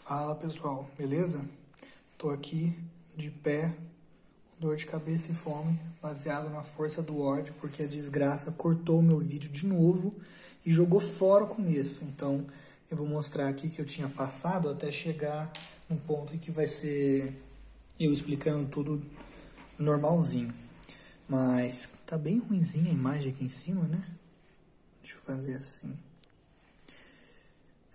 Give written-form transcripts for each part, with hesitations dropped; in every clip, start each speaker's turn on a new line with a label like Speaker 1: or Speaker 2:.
Speaker 1: Fala pessoal, beleza? Tô aqui de pé, com dor de cabeça e fome, baseado na força do ódio, porque a desgraça cortou o meu vídeo de novo e jogou fora o começo. Então eu vou mostrar aqui que eu tinha passado até chegar num ponto em que vai ser eu explicando tudo normalzinho. Mas tá bem ruinzinha a imagem aqui em cima, né? Deixa eu fazer assim.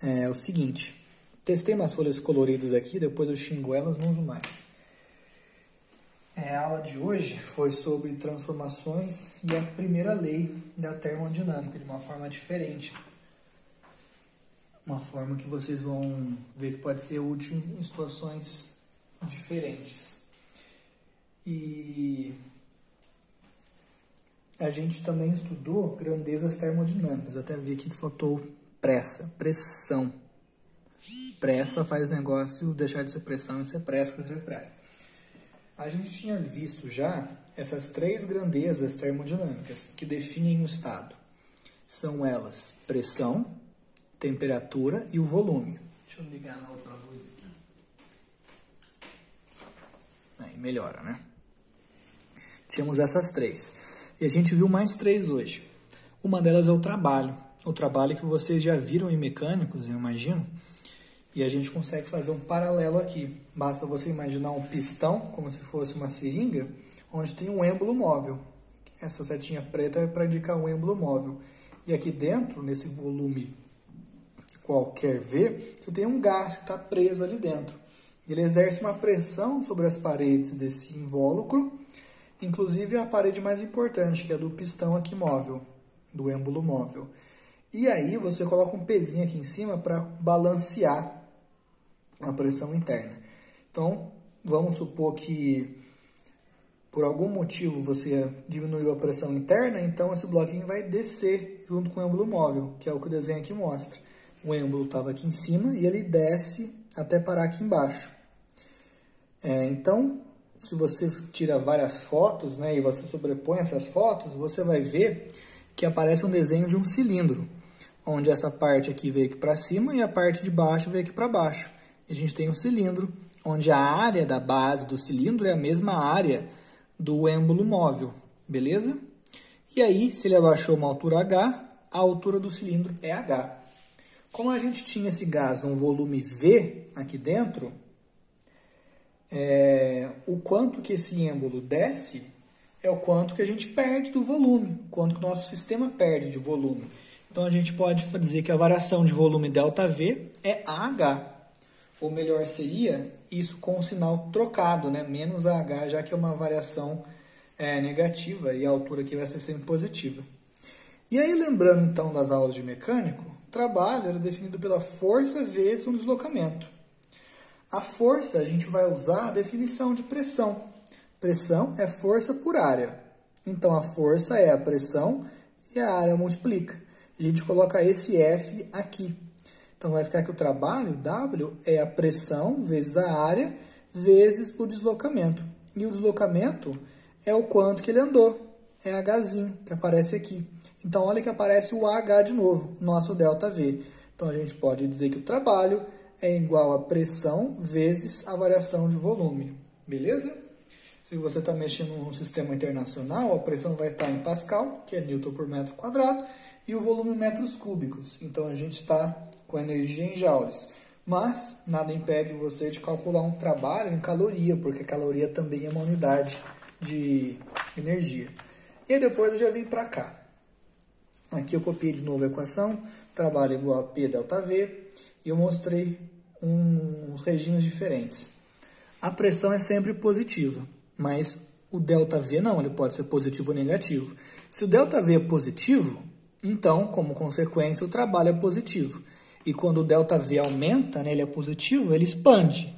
Speaker 1: É o seguinte... Testei umas folhas coloridas aqui, depois eu xingo elas, não uso mais. A aula de hoje foi sobre transformações e a primeira lei da termodinâmica, de uma forma diferente. Uma forma que vocês vão ver que pode ser útil em situações diferentes. E a gente também estudou grandezas termodinâmicas, até vi aqui que faltou pressão. Pressa faz o negócio deixar de ser pressão e ser pressa. A gente tinha visto já essas três grandezas termodinâmicas que definem o estado. São elas pressão, temperatura e o volume. Deixa eu ligar na outra luz aqui. Aí melhora, né? Tínhamos essas três. E a gente viu mais três hoje. Uma delas é o trabalho. O trabalho que vocês já viram em mecânicos, eu imagino. E a gente consegue fazer um paralelo aqui. Basta você imaginar um pistão, como se fosse uma seringa, onde tem um êmbolo móvel. Essa setinha preta é para indicar um êmbolo móvel. E aqui dentro, nesse volume qualquer V, você tem um gás que está preso ali dentro. Ele exerce uma pressão sobre as paredes desse invólucro, inclusive a parede mais importante, que é a do pistão aqui móvel, do êmbolo móvel. E aí você coloca um pezinho aqui em cima para balancear a pressão interna. Então, vamos supor que por algum motivo você diminuiu a pressão interna, então esse bloquinho vai descer junto com o êmbolo móvel, que é o que o desenho aqui mostra. O êmbolo estava aqui em cima e ele desce até parar aqui embaixo. Então, se você tira várias fotos, né, e você sobrepõe essas fotos, você vai ver que aparece um desenho de um cilindro, onde essa parte aqui veio aqui para cima e a parte de baixo veio aqui para baixo. E a gente tem um cilindro, onde a área da base do cilindro é a mesma área do êmbolo móvel, beleza? E aí, se ele abaixou uma altura H, a altura do cilindro é H. Como a gente tinha esse gás num volume V aqui dentro, o quanto que esse êmbolo desce é o quanto que a gente perde do volume, o quanto que o nosso sistema perde de volume. Então, a gente pode dizer que a variação de volume ΔV é AH. Ou melhor seria isso com o sinal trocado, né? Menos AH, já que é uma variação negativa e a altura aqui vai ser sempre positiva. E aí, lembrando então das aulas de mecânico, o trabalho era definido pela força vezes um deslocamento. A força, a gente vai usar a definição de pressão. Pressão é força por área. Então, a força é a pressão e a área multiplica. A gente coloca esse F aqui. Então, vai ficar que o trabalho, W, é a pressão vezes a área vezes o deslocamento. E o deslocamento é o quanto que ele andou. É Hzinho, que aparece aqui. Então, olha que aparece o H de novo, nosso ΔV. Então, a gente pode dizer que o trabalho é igual a pressão vezes a variação de volume. Beleza? Se você está mexendo num sistema internacional, a pressão vai estar em Pascal, que é Newton por metro quadrado, e o volume em metros cúbicos. Então, a gente está com energia em joules. Mas nada impede você de calcular um trabalho em caloria, porque a caloria também é uma unidade de energia. E aí depois eu já vim para cá. Aqui eu copiei de novo a equação, trabalho igual a P ΔV, e eu mostrei uns regimes diferentes. A pressão é sempre positiva, mas o ΔV não, ele pode ser positivo ou negativo. Se o ΔV é positivo, então, como consequência, o trabalho é positivo. E quando o ΔV aumenta, né, ele é positivo, ele expande.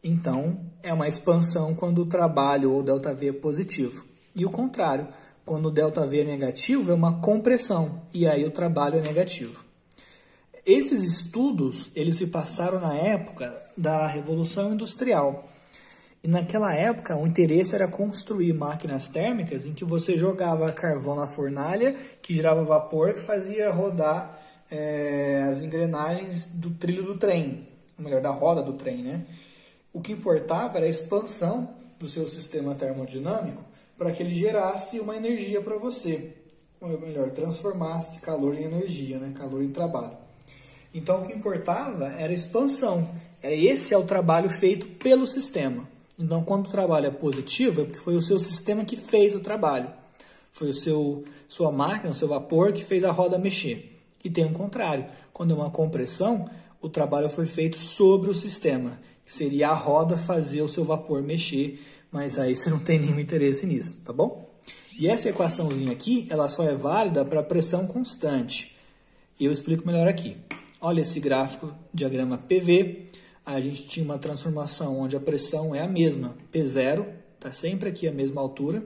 Speaker 1: Então, é uma expansão quando o trabalho ou o ΔV é positivo. E o contrário, quando o ΔV é negativo, é uma compressão. E aí o trabalho é negativo. Esses estudos, eles se passaram na época da Revolução Industrial. E naquela época, o interesse era construir máquinas térmicas em que você jogava carvão na fornalha, que gerava vapor, que fazia rodar as engrenagens do trilho do trem. ou melhor, da roda do trem, né? O que importava era a expansão do seu sistema termodinâmico para que ele gerasse uma energia para você, ou melhor, transformasse calor em energia, né? Calor em trabalho. Então, o que importava era a expansão. Esse é o trabalho feito pelo sistema. Então, quando o trabalho é positivo, é porque foi o seu sistema que fez o trabalho. Foi sua máquina, o seu vapor que fez a roda mexer. E tem o contrário. Quando é uma compressão, o trabalho foi feito sobre o sistema, que seria a roda fazer o seu vapor mexer, mas aí você não tem nenhum interesse nisso, tá bom? E essa equaçãozinha aqui, ela só é válida para pressão constante. Eu explico melhor aqui. Olha esse gráfico, diagrama PV. A gente tinha uma transformação onde a pressão é a mesma, P0, está sempre aqui a mesma altura.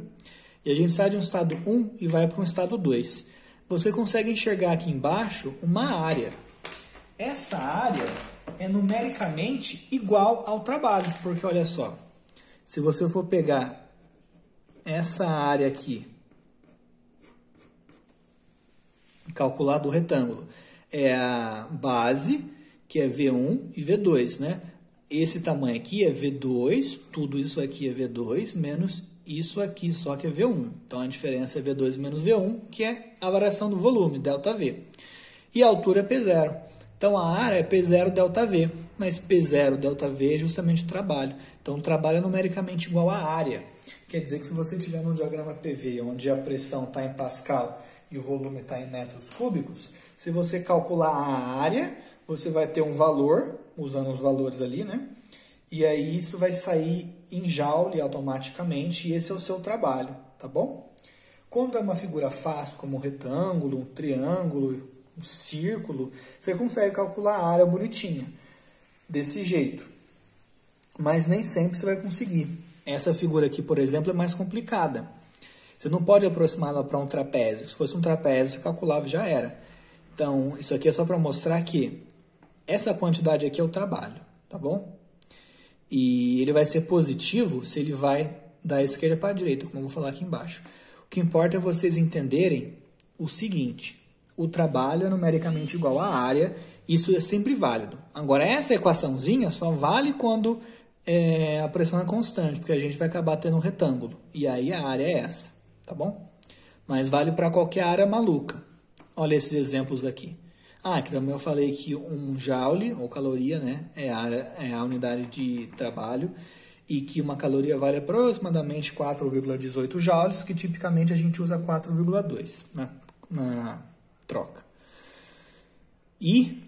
Speaker 1: E a gente sai de um estado 1 e vai para um estado 2. Você consegue enxergar aqui embaixo uma área. Essa área é numericamente igual ao trabalho, porque olha só, se você for pegar essa área aqui, calcular do retângulo, é a base, que é V1 e V2, né? Esse tamanho aqui é V2, tudo isso aqui é V2, menos isso aqui só que é V1. Então, a diferença é V2 menos V1, que é a variação do volume, ΔV. E a altura é P0. Então, a área é P0 ΔV, mas P0 ΔV é justamente o trabalho. Então, o trabalho é numericamente igual à área. Quer dizer que se você tiver num diagrama PV, onde a pressão está em Pascal e o volume está em metros cúbicos, se você calcular a área, você vai ter um valor, usando os valores ali, né? E aí isso vai sair em joule automaticamente, e esse é o seu trabalho, tá bom? Quando é uma figura fácil, como um retângulo, um triângulo, um círculo, você consegue calcular a área bonitinha, desse jeito. Mas nem sempre você vai conseguir. Essa figura aqui, por exemplo, é mais complicada. Você não pode aproximá-la para um trapézio. Se fosse um trapézio, você calculava e já era. Então, isso aqui é só para mostrar que essa quantidade aqui é o trabalho, tá bom? E ele vai ser positivo se ele vai da esquerda para a direita, como eu vou falar aqui embaixo. O que importa é vocês entenderem o seguinte: o trabalho é numericamente igual à área, isso é sempre válido. Agora, essa equaçãozinha só vale quando a pressão é constante, porque a gente vai acabar tendo um retângulo, e aí a área é essa, tá bom? Mas vale para qualquer área maluca. Olha esses exemplos aqui. Aqui também eu falei que um joule, ou caloria, né, é a unidade de trabalho, e que uma caloria vale aproximadamente 4,18 joules, que tipicamente a gente usa 4,2 na troca. E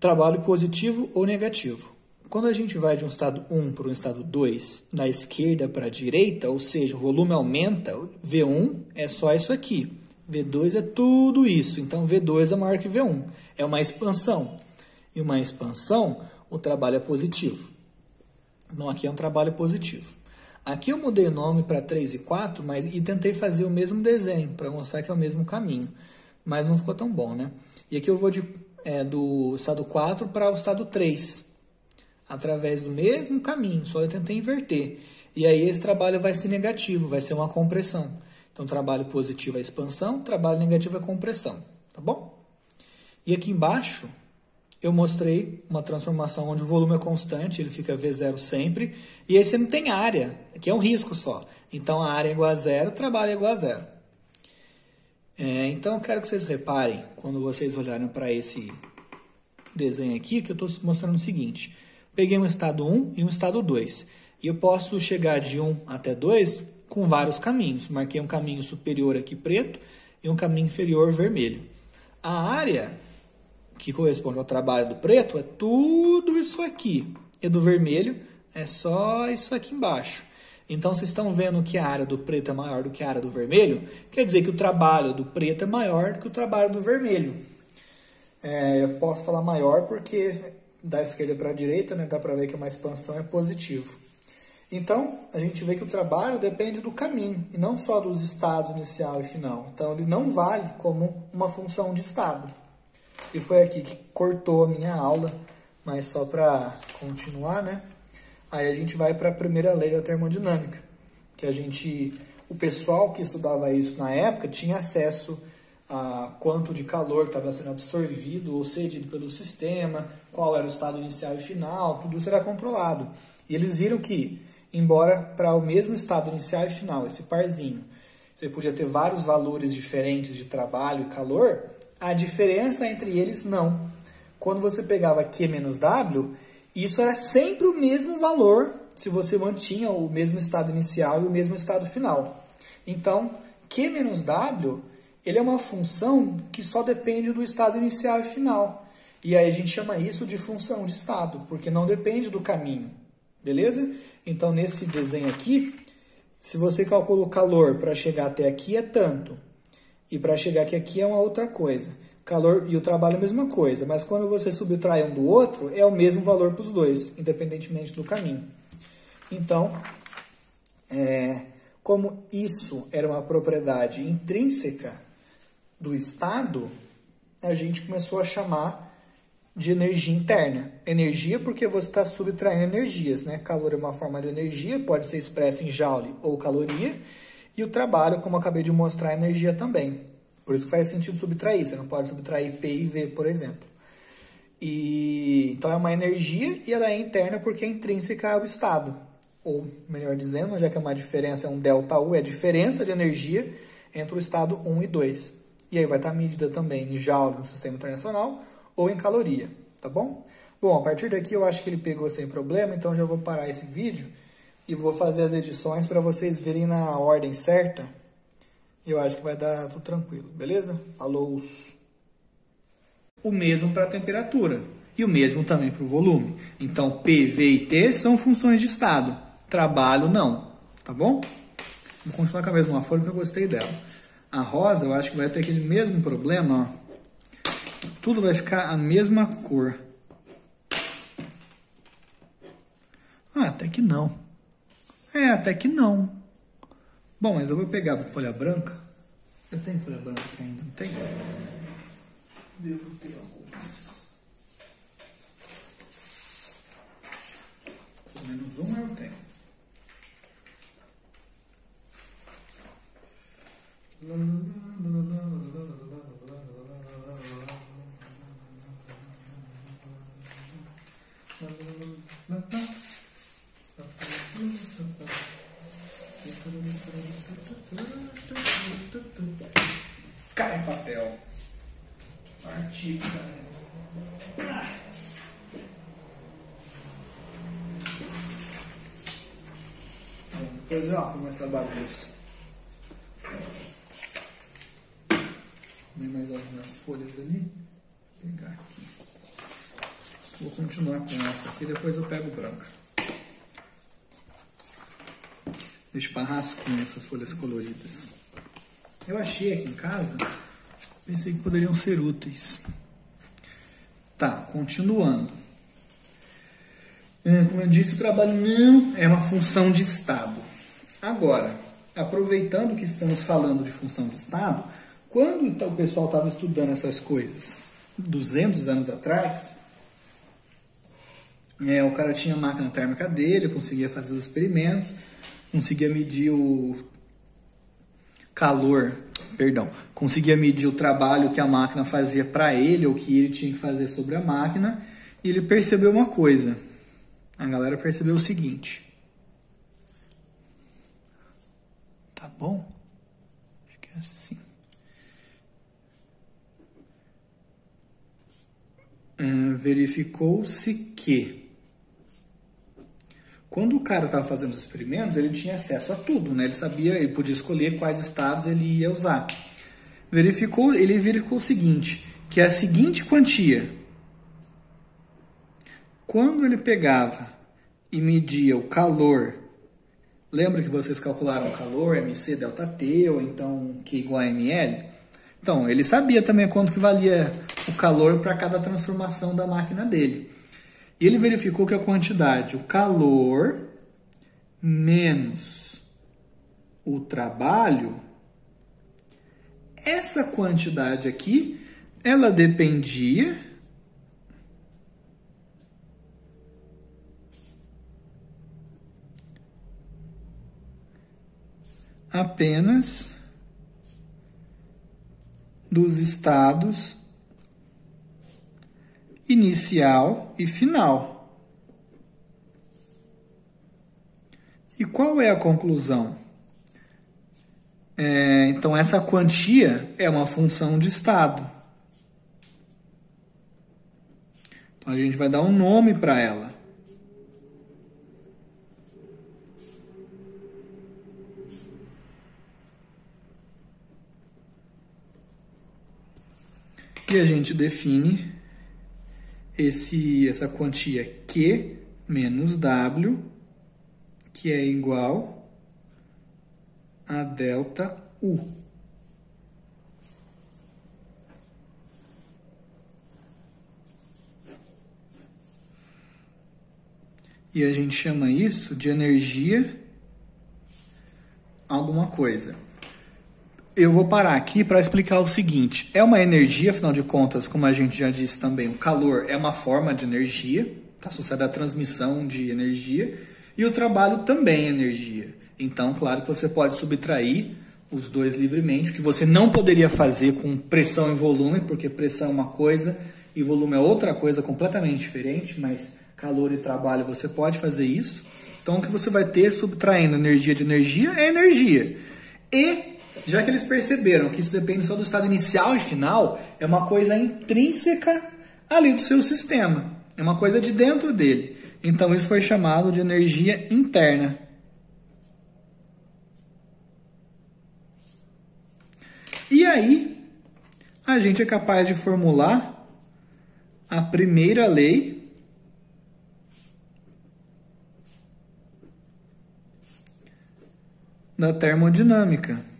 Speaker 1: trabalho positivo ou negativo. Quando a gente vai de um estado 1 para um estado 2, da esquerda para a direita, ou seja, o volume aumenta, V1 é só isso aqui. V2 é tudo isso, então V2 é maior que V1. É uma expansão. E uma expansão, o trabalho é positivo. Então, aqui é um trabalho positivo. Aqui eu mudei o nome para 3 e 4, e tentei fazer o mesmo desenho, para mostrar que é o mesmo caminho. Mas não ficou tão bom, né? E aqui eu vou do estado 4 para o estado 3, através do mesmo caminho, só eu tentei inverter. E aí esse trabalho vai ser negativo, vai ser uma compressão. Então, trabalho positivo é expansão, trabalho negativo é compressão, tá bom? E aqui embaixo, eu mostrei uma transformação onde o volume é constante, ele fica V0 sempre, e aí você não tem área, que é um risco só. Então, a área é igual a zero, o trabalho é igual a zero. Então, eu quero que vocês reparem, quando vocês olharem para esse desenho aqui, que eu estou mostrando o seguinte. Peguei um estado 1 e um estado 2, e eu posso chegar de 1 até 2 com vários caminhos. Marquei um caminho superior aqui preto e um caminho inferior vermelho. A área que corresponde ao trabalho do preto é tudo isso aqui. E do vermelho é só isso aqui embaixo. Então, vocês estão vendo que a área do preto é maior do que a área do vermelho? Quer dizer que o trabalho do preto é maior do que o trabalho do vermelho. Eu posso falar maior porque da esquerda para a direita, né, dá para ver que uma expansão é positivo. Então, a gente vê que o trabalho depende do caminho, e não só dos estados inicial e final. Então, ele não vale como uma função de estado. E foi aqui que cortou a minha aula, mas só para continuar, né? Aí a gente vai para a primeira lei da termodinâmica, que o pessoal que estudava isso na época tinha acesso quanto de calor estava sendo absorvido ou cedido pelo sistema, qual era o estado inicial e final, tudo isso era controlado. E eles viram que, embora para o mesmo estado inicial e final, esse parzinho, você podia ter vários valores diferentes de trabalho e calor, a diferença entre eles não. Quando você pegava Q menos W, isso era sempre o mesmo valor se você mantinha o mesmo estado inicial e o mesmo estado final. Então, Q menos W, ele é uma função que só depende do estado inicial e final. E aí a gente chama isso de função de estado, porque não depende do caminho. Beleza? Então, nesse desenho aqui, se você calcula o calor para chegar até aqui é tanto, e para chegar aqui é uma outra coisa. Calor e o trabalho é a mesma coisa, mas quando você subtrai um do outro, é o mesmo valor para os dois, independentemente do caminho. Então, como isso era uma propriedade intrínseca do estado, a gente começou a chamar de energia interna. Energia porque você está subtraindo energias, né? Calor é uma forma de energia, pode ser expressa em joule ou caloria, e o trabalho, como eu acabei de mostrar, é energia também. Por isso que faz sentido subtrair, você não pode subtrair P e V, por exemplo. Então é uma energia e ela é interna porque é intrínseca ao estado. Ou, melhor dizendo, já que é uma diferença, é um ΔU, é a diferença de energia entre o estado 1 e 2. E aí vai estar medida também em joule no sistema internacional ou em caloria, tá bom? Bom, a partir daqui eu acho que ele pegou sem problema, então já vou parar esse vídeo e vou fazer as edições para vocês verem na ordem certa. Eu acho que vai dar tudo tranquilo, beleza? Falou! O mesmo para a temperatura e o mesmo também para o volume. Então, P, V e T são funções de estado. Trabalho, não. Tá bom? Vou continuar com a mesma folha porque eu gostei dela. A rosa, eu acho que vai ter aquele mesmo problema, ó. Tudo vai ficar a mesma cor. Até que não. Até que não. Bom, mas eu vou pegar a folha branca. Eu tenho folha branca aqui ainda, não tem? Devo ter algumas. Pelo menos uma eu tenho. Cai papel. Artigo, galera. Depois eu arrumo essa bagunça. Tem mais algumas folhas ali. Vou pegar aqui. Vou continuar com essa aqui, depois eu pego branca. Deixa para rascunho essas folhas coloridas. Eu achei aqui em casa, pensei que poderiam ser úteis. Tá, continuando. Como eu disse, o trabalho não é uma função de estado. Agora, aproveitando que estamos falando de função de estado, quando o pessoal estava estudando essas coisas, 200 anos atrás, o cara tinha a máquina térmica dele, conseguia fazer os experimentos, conseguia medir o calor, conseguia medir o trabalho que a máquina fazia para ele, ou que ele tinha que fazer sobre a máquina, e ele percebeu uma coisa. A galera percebeu o seguinte. Tá bom? Acho que é assim. Verificou-se que quando o cara estava fazendo os experimentos, ele tinha acesso a tudo, né? Ele podia escolher quais estados ele ia usar. Ele verificou o seguinte, que a seguinte quantia, quando ele pegava e media o calor, lembra que vocês calcularam o calor, MC delta T, ou então Q igual a ml? Então, ele sabia também quanto que valia o calor para cada transformação da máquina dele. E ele verificou que a quantidade, o calor menos o trabalho, essa quantidade aqui, ela dependia apenas dos estados inicial e final. E qual é a conclusão? Então, essa quantia é uma função de estado. Então, a gente vai dar um nome para ela. E a gente define essa quantia Q menos W, que é igual a delta U. E a gente chama isso de energia alguma coisa. Eu vou parar aqui para explicar o seguinte. É uma energia, afinal de contas, como a gente já disse também, o calor é uma forma de energia, está associada à transmissão de energia, e o trabalho também é energia. Então, claro que você pode subtrair os dois livremente, o que você não poderia fazer com pressão e volume, porque pressão é uma coisa e volume é outra coisa completamente diferente, mas calor e trabalho você pode fazer isso. Então, o que você vai ter subtraindo energia de energia é energia. E já que eles perceberam que isso depende só do estado inicial e final, é uma coisa intrínseca ali do seu sistema. É uma coisa de dentro dele. Então, isso foi chamado de energia interna. E aí, a gente é capaz de formular a primeira lei da termodinâmica.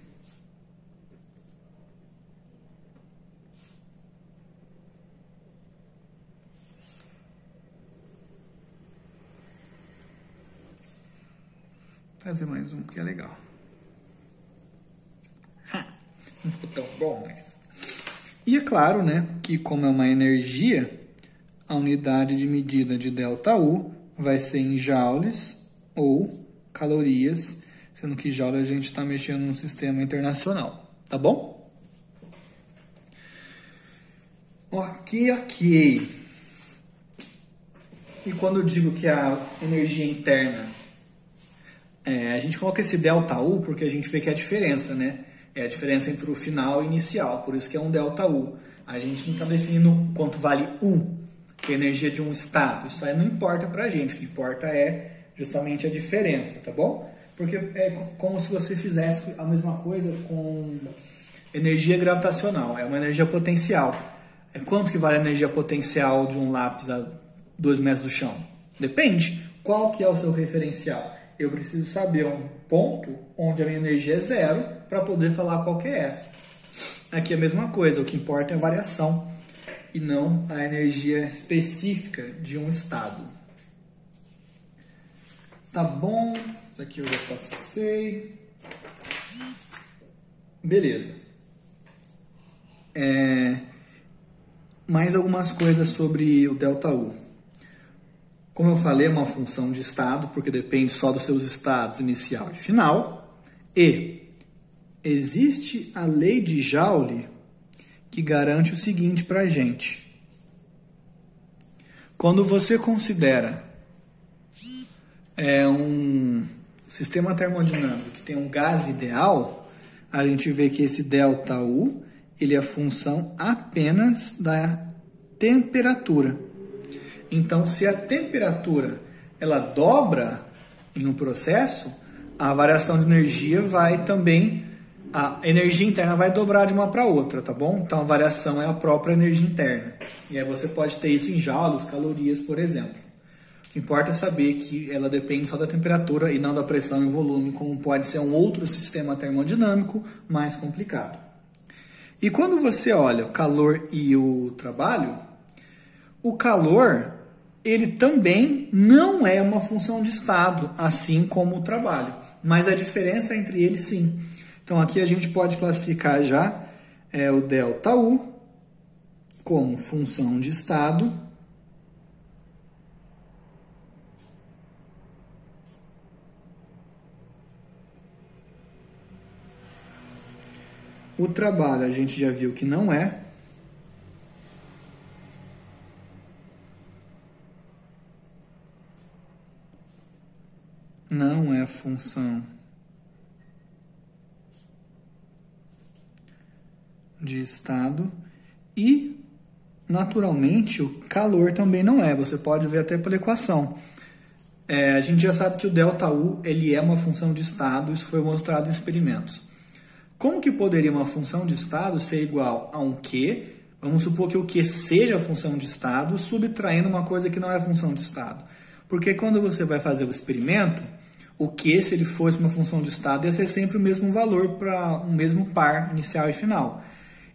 Speaker 1: Fazer mais um que é legal. Não ficou tão bom, mas... E é claro, né, que como é uma energia, a unidade de medida de ΔU vai ser em joules ou calorias, sendo que joule a gente está mexendo no sistema internacional, tá bom? Ok. E quando eu digo que a energia interna, a gente coloca esse ΔU porque a gente vê que é a diferença, né? É a diferença entre o final e o inicial, por isso que é um ΔU. A gente não está definindo quanto vale U, que é a energia de um estado. Isso aí não importa pra gente, o que importa é justamente a diferença, tá bom? Porque é como se você fizesse a mesma coisa com energia gravitacional, é uma energia potencial. Quanto que vale a energia potencial de um lápis a 2 metros do chão? Depende. Qual que é o seu referencial? Eu preciso saber um ponto onde a minha energia é zero para poder falar qual que é essa. Aqui é a mesma coisa, o que importa é a variação e não a energia específica de um estado. Tá bom, isso aqui eu já passei. Beleza. Mais algumas coisas sobre o ΔU. Como eu falei, é uma função de estado, porque depende só dos seus estados inicial e final. E existe a lei de Joule que garante o seguinte para a gente. Quando você considera um sistema termodinâmico que tem um gás ideal, a gente vê que esse ΔU ele é função apenas da temperatura. Então, se a temperatura ela dobra em um processo, a variação de energia vai também, a energia interna vai dobrar de uma para outra, tá bom? Então, a variação é a própria energia interna. E aí você pode ter isso em joules, calorias, por exemplo. O que importa é saber que ela depende só da temperatura e não da pressão e volume, como pode ser um outro sistema termodinâmico mais complicado. E quando você olha o calor e o trabalho, o calor ele também não é uma função de estado, assim como o trabalho. Mas a diferença entre eles, sim. Então, aqui a gente pode classificar já o ΔU como função de estado. O trabalho a gente já viu que não é. Não é função de estado. E, naturalmente, o calor também não é. Você pode ver até pela equação. A gente já sabe que o ΔU ele é uma função de estado. Isso foi mostrado em experimentos. Como que poderia uma função de estado ser igual a um Q? Vamos supor que o Q seja a função de estado, subtraindo uma coisa que não é função de estado. Porque quando você vai fazer o experimento, o Q, se ele fosse uma função de estado, ia ser sempre o mesmo valor para um mesmo par inicial e final.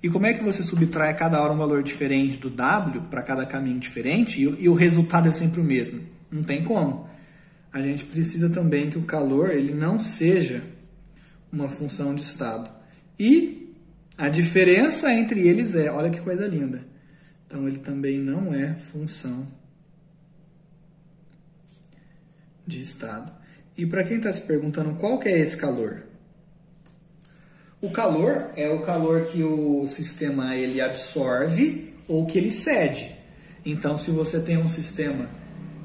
Speaker 1: E como é que você subtrai a cada hora um valor diferente do W, para cada caminho diferente, e o resultado é sempre o mesmo? Não tem como. A gente precisa também que o calor ele não seja uma função de estado. E a diferença entre eles é, olha que coisa linda. Então ele também não é função de estado. E para quem está se perguntando qual que é esse calor? O calor é o calor que o sistema ele absorve ou que ele cede. Então, se você tem um sistema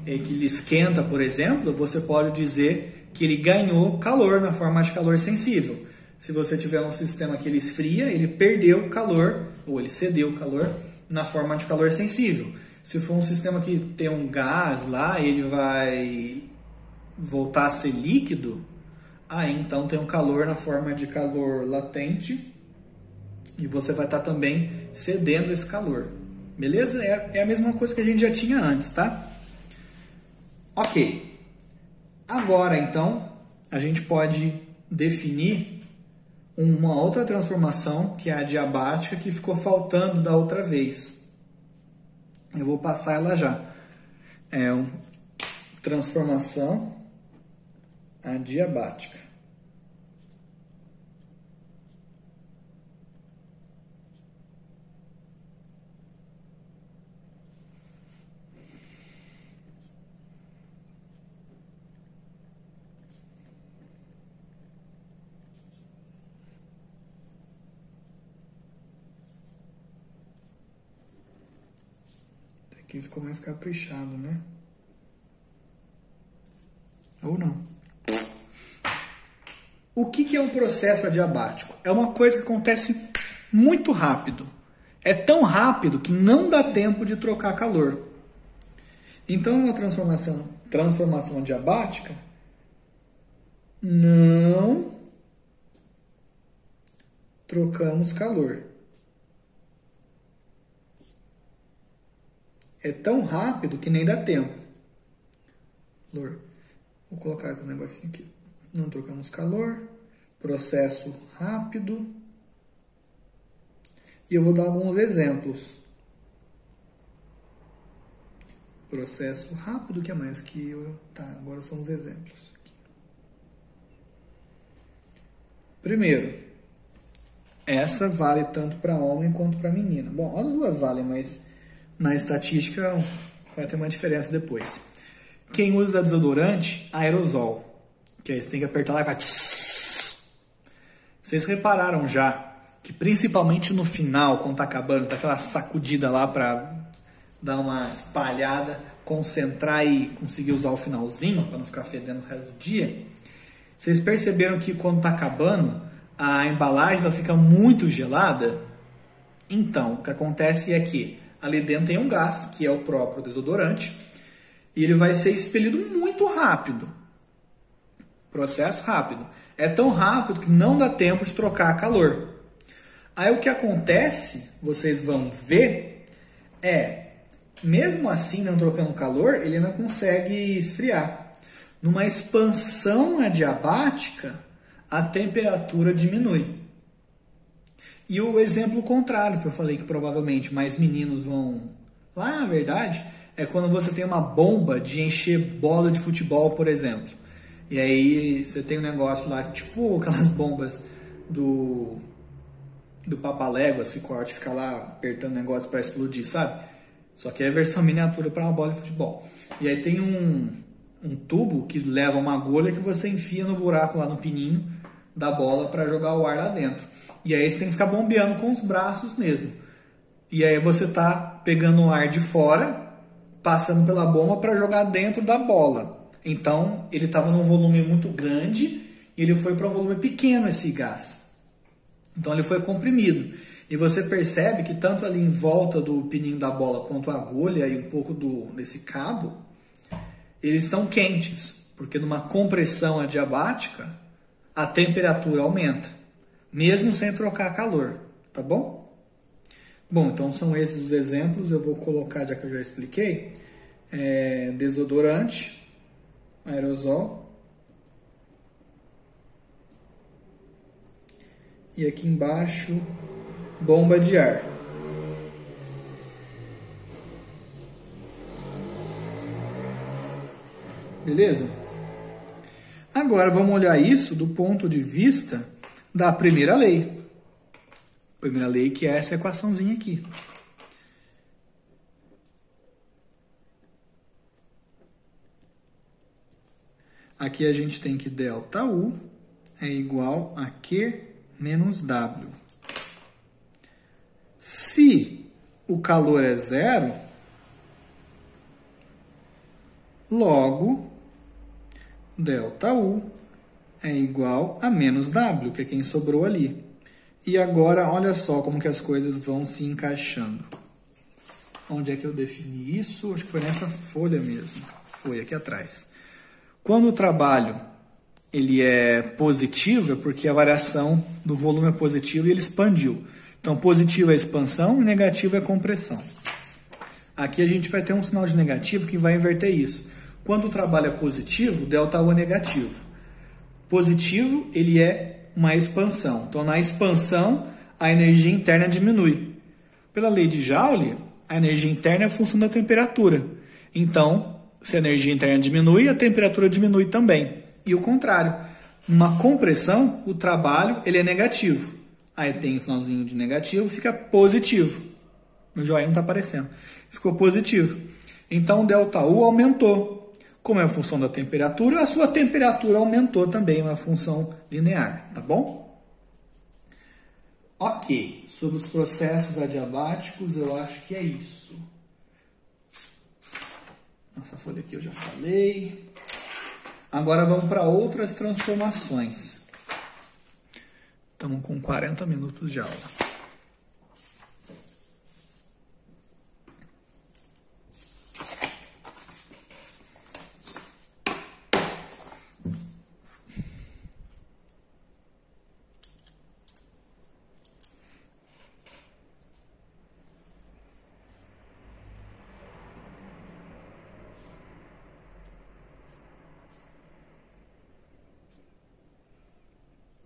Speaker 1: que ele esquenta, por exemplo, você pode dizer que ele ganhou calor na forma de calor sensível. Se você tiver um sistema que ele esfria, ele perdeu calor, ou ele cedeu calor, na forma de calor sensível. Se for um sistema que tem um gás lá, ele vai voltar a ser líquido, aí então tem um calor na forma de calor latente, e você vai estar também cedendo esse calor. Beleza? É a mesma coisa que a gente já tinha antes, tá? Ok. Agora, então, a gente pode definir uma outra transformação, que é a adiabática, que ficou faltando da outra vez. Eu vou passar ela já. É uma transformação adiabática. Aqui ficou mais caprichado, né? Ou não. O que é um processo adiabático? É uma coisa que acontece muito rápido. É tão rápido que não dá tempo de trocar calor. Então, uma transformação adiabática não trocamos calor. É tão rápido que nem dá tempo. Vou colocar aqui um negocinho aqui. Não trocamos calor. Processo rápido. E eu vou dar alguns exemplos. Processo rápido, o que é mais que eu... Tá, agora são os exemplos. Primeiro, essa vale tanto para homem quanto para menina. Bom, as duas valem, mas na estatística vai ter uma diferença depois. Quem usa desodorante, aerosol. Que aí você tem que apertar lá e vai... Vocês repararam já que principalmente no final, quando tá acabando, tá aquela sacudida lá para dar uma espalhada, concentrar e conseguir usar o finalzinho para não ficar fedendo o resto do dia. Vocês perceberam que quando tá acabando, a embalagem ela fica muito gelada? Então, o que acontece é que ali dentro tem um gás, que é o próprio desodorante, e ele vai ser expelido muito rápido. Processo rápido. É tão rápido que não dá tempo de trocar calor. Aí o que acontece, vocês vão ver, mesmo assim não trocando calor, ele não consegue esfriar. Numa expansão adiabática, a temperatura diminui. E o exemplo contrário, que eu falei que provavelmente mais meninos vão... Lá, na verdade, é quando você tem uma bomba de encher bola de futebol, por exemplo. E aí você tem um negócio lá, tipo aquelas bombas do Papaléguas, fica lá apertando o negócio para explodir, sabe? Só que é a versão miniatura para uma bola de futebol. E aí tem um tubo que leva uma agulha que você enfia no buraco lá no pininho da bola para jogar o ar lá dentro. E aí você tem que ficar bombeando com os braços mesmo. E aí você tá pegando o ar de fora, passando pela bomba para jogar dentro da bola. Então ele estava num volume muito grande e ele foi para um volume pequeno esse gás. Então ele foi comprimido. E você percebe que tanto ali em volta do pininho da bola quanto a agulha e um pouco desse cabo, eles estão quentes, porque numa compressão adiabática a temperatura aumenta, mesmo sem trocar calor, tá bom? Bom, então são esses os exemplos, eu vou colocar, já que eu já expliquei, desodorante, aerosol, e aqui embaixo, bomba de ar. Beleza? Agora vamos olhar isso do ponto de vista da primeira lei. Primeira lei que é essa equaçãozinha aqui. Aqui a gente tem que ΔU é igual a Q menos W. Se o calor é zero, logo ΔU é igual a menos W, que é quem sobrou ali. E agora, olha só como que as coisas vão se encaixando. Onde é que eu defini isso? Acho que foi nessa folha mesmo. Foi aqui atrás. Quando o trabalho ele é positivo, é porque a variação do volume é positiva e ele expandiu. Então, positivo é expansão e negativo é compressão. Aqui a gente vai ter um sinal de negativo que vai inverter isso. Quando o trabalho é positivo, ΔU é negativo. Positivo, ele é uma expansão. Então, na expansão, a energia interna diminui. Pela lei de Joule, a energia interna é a função da temperatura. Então, se a energia interna diminui, a temperatura diminui também. E o contrário. Numa compressão, o trabalho ele é negativo. Aí tem o sinalzinho de negativo, fica positivo. Meu joinha não está aparecendo. Ficou positivo. Então, o ΔU aumentou. Como é a função da temperatura, a sua temperatura aumentou também, uma função linear, tá bom? Ok, sobre os processos adiabáticos, eu acho que é isso. Nossa folha aqui eu já falei. Agora vamos para outras transformações. Estamos com 40 minutos de aula.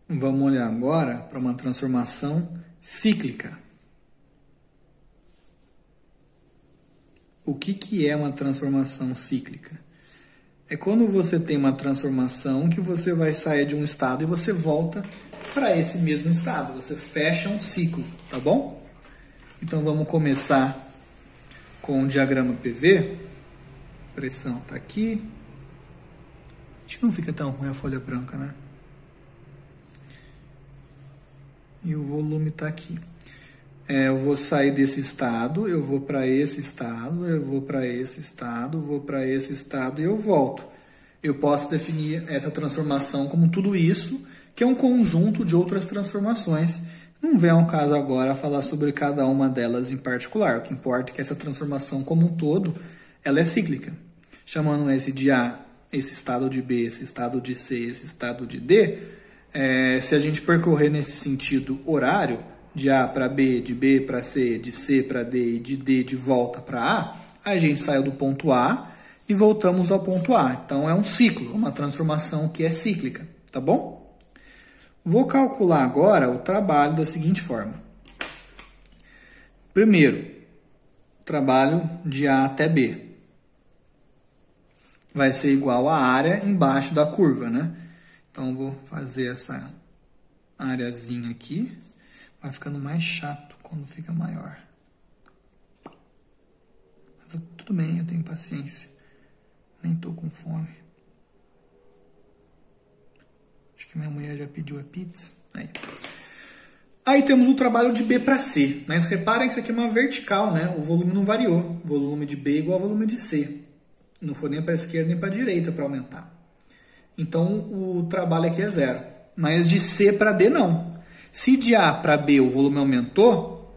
Speaker 1: Vamos olhar agora para uma transformação cíclica. O que é uma transformação cíclica? É quando você tem uma transformação que você vai sair de um estado e você volta para esse mesmo estado. Você fecha um ciclo, tá bom? Então vamos começar com o diagrama PV. Pressão está aqui. Acho que não fica tão ruim a folha branca, né? E o volume está aqui. Eu vou sair desse estado, eu vou para esse estado, eu vou para esse estado, vou para esse estado e eu volto. Eu posso definir essa transformação como tudo isso, que é um conjunto de outras transformações. Não vem ao caso agora falar sobre cada uma delas em particular. O que importa é que essa transformação como um todo, ela é cíclica. Chamando esse de A, esse estado de B, esse estado de C, esse estado de D, se a gente percorrer nesse sentido horário, de A para B, de B para C, de C para D e de D de volta para a gente saiu do ponto A e voltamos ao ponto A. Então é um ciclo, uma transformação que é cíclica, tá bom? Vou calcular agora o trabalho da seguinte forma. Primeiro, trabalho de A até B. Vai ser igual à área embaixo da curva, né? Então, vou fazer essa areazinha aqui. Vai ficando mais chato quando fica maior. Mas tudo bem, eu tenho paciência. Nem tô com fome. Acho que minha mulher já pediu a pizza. Aí temos o trabalho de B para C. Mas reparem que isso aqui é uma vertical, né? O volume não variou. O volume de B é igual ao volume de C. Não foi nem para a esquerda nem para a direita para aumentar. Então o trabalho aqui é 0. Mas de C para D não. Se de A para B o volume aumentou,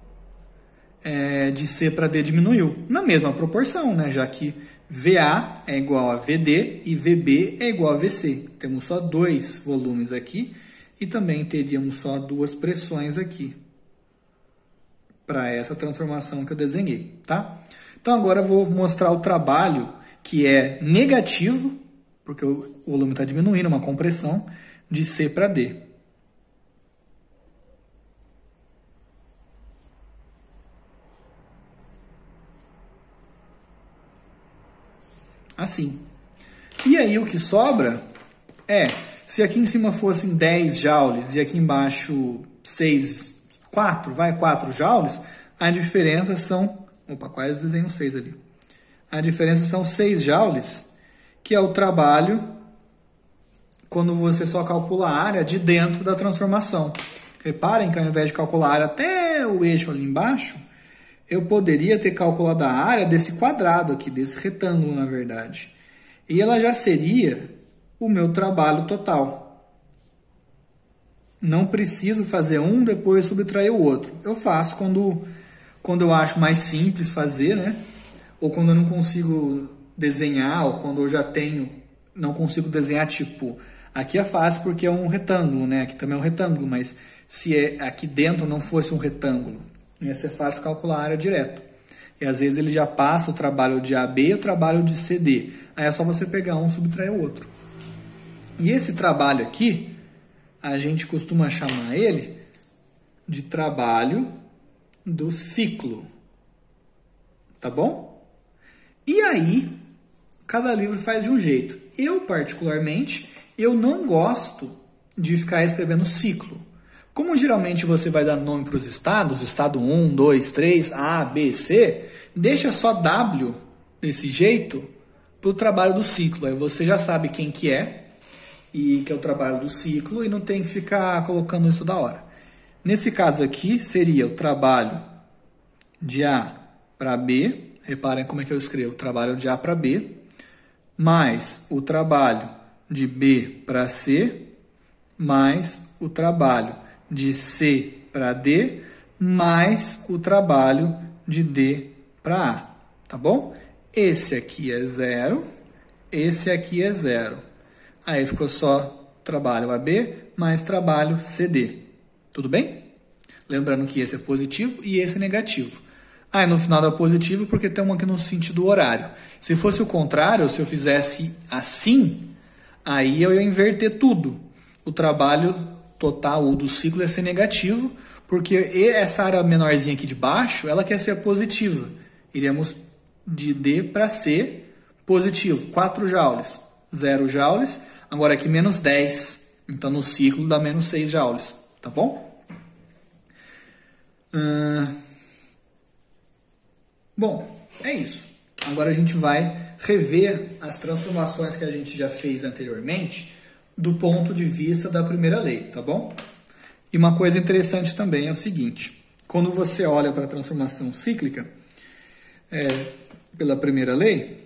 Speaker 1: de C para D diminuiu. Na mesma proporção, né? Já que VA é igual a VD e VB é igual a VC. Temos só 2 volumes aqui e também teríamos só 2 pressões aqui para essa transformação que eu desenhei, tá? Então agora eu vou mostrar o trabalho que é negativo, porque o volume está diminuindo, uma compressão, de C para D. Assim. E aí o que sobra se aqui em cima fossem 10 joules e aqui embaixo 4 joules, a diferença são... Opa, quase desenho 6 ali. A diferença são 6 joules, que é o trabalho quando você só calcula a área de dentro da transformação. Reparem que ao invés de calcular a área até o eixo ali embaixo, eu poderia ter calculado a área desse quadrado aqui, desse retângulo, na verdade. E ela já seria o meu trabalho total. Não preciso fazer um, depois subtrair o outro. Eu faço quando eu acho mais simples fazer, né? Ou quando eu não consigo desenhar, ou quando eu já não consigo desenhar, tipo, aqui é fácil porque é um retângulo, né? Aqui também é um retângulo, mas se aqui dentro não fosse um retângulo, ia ser fácil calcular a área direto. E às vezes ele já passa o trabalho de AB e o trabalho de CD. Aí é só você pegar um e subtrair o outro. E esse trabalho aqui, a gente costuma chamar ele de trabalho do ciclo. Tá bom? E aí, cada livro faz de um jeito. Eu, particularmente, eu não gosto de ficar escrevendo ciclo. Como geralmente você vai dar nome para os estados, estado 1, 2, 3, A, B, C, deixa só W desse jeito para o trabalho do ciclo. Aí você já sabe quem que é, e que é o trabalho do ciclo, e não tem que ficar colocando isso toda hora. Nesse caso aqui, seria o trabalho de A para B, reparem como é que eu escrevo, o trabalho de A para B, mais o trabalho de B para C, mais o trabalho de C para D, mais o trabalho de D para A, tá bom? Esse aqui é 0, esse aqui é 0. Aí ficou só trabalho AB mais trabalho CD. Tudo bem? Lembrando que esse é positivo e esse é negativo. Aí no final dá positivo porque tem um aqui no sentido horário. Se fosse o contrário, se eu fizesse assim, aí eu ia inverter tudo. O trabalho total do ciclo ia ser negativo, porque essa área menorzinha aqui de baixo, ela quer ser positiva. Iríamos de D para C, positivo, 4 joules, 0 joules. Agora aqui menos 10, então no ciclo dá menos 6 joules, tá bom? Bom, é isso. Agora a gente vai rever as transformações que a gente já fez anteriormente do ponto de vista da primeira lei, tá bom? E uma coisa interessante também é o seguinte, quando você olha para a transformação cíclica, pela primeira lei,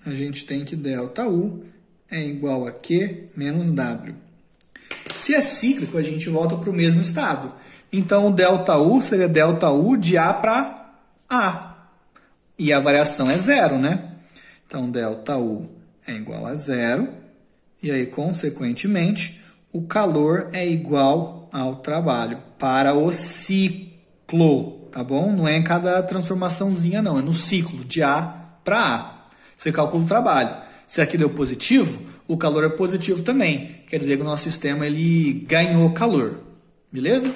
Speaker 1: a gente tem que ΔU é igual a Q menos W. Se é cíclico, a gente volta para o mesmo estado. Então, o ΔU seria ΔU de A para A. E a variação é 0, né? Então, ΔU é igual a 0. E aí, consequentemente, o calor é igual ao trabalho para o ciclo, tá bom? Não é em cada transformaçãozinha, não. É no ciclo, de A para A. Você calcula o trabalho. Se aqui deu positivo, o calor é positivo também. Quer dizer que o nosso sistema ele ganhou calor. Beleza?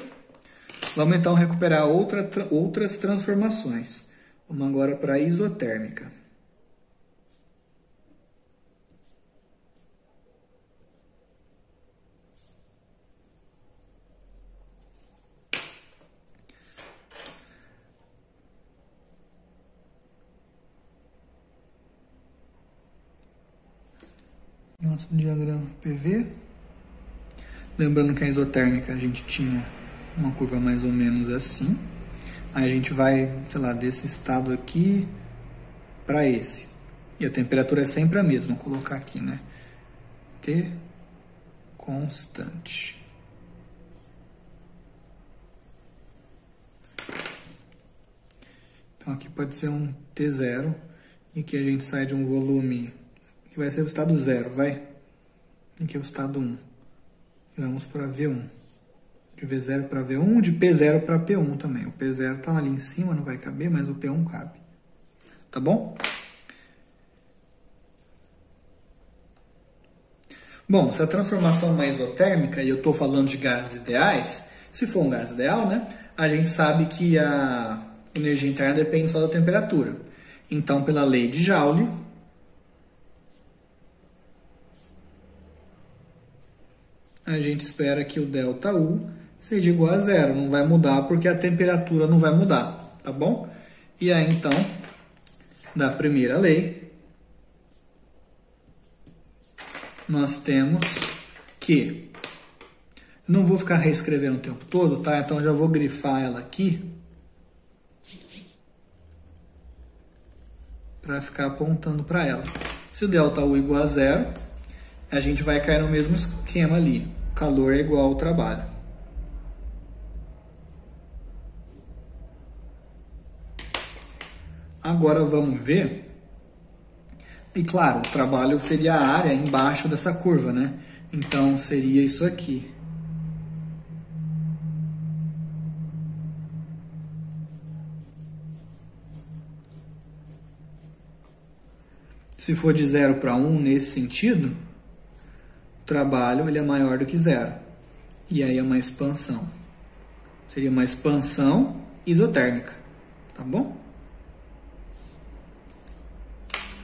Speaker 1: Vamos então recuperar outras transformações. Vamos agora para a isotérmica. Nosso diagrama PV. Lembrando que a isotérmica a gente tinha uma curva mais ou menos assim. Aí a gente vai, sei lá, desse estado aqui para esse. E a temperatura é sempre a mesma. Vou colocar aqui, né? T constante. Então aqui pode ser um T0. E aqui a gente sai de um volume que vai ser o estado 0, vai? Aqui é o estado 1. E vamos para V1. De V0 para V1, de P0 para P1 também. O P0 está ali em cima, não vai caber, mas o P1 cabe. Tá bom? Bom, se a transformação é uma isotérmica, e eu estou falando de gases ideais, se for um gás ideal, né, a gente sabe que a energia interna depende só da temperatura. Então, pela lei de Joule, a gente espera que o ΔU seja igual a zero. Não vai mudar porque a temperatura não vai mudar, tá bom? E aí, então, da primeira lei, nós temos que... Não vou ficar reescrevendo o tempo todo, tá? Então, já vou grifar ela aqui para ficar apontando para ela. Se o ΔU igual a zero, a gente vai cair no mesmo esquema ali. O calor é igual ao trabalho. Agora vamos ver. E claro, o trabalho seria a área embaixo dessa curva, né? Então seria isso aqui. Se for de 0 para 1 nesse sentido, o trabalho ele é maior do que 0. E aí é uma expansão. Seria uma expansão isotérmica. Tá bom?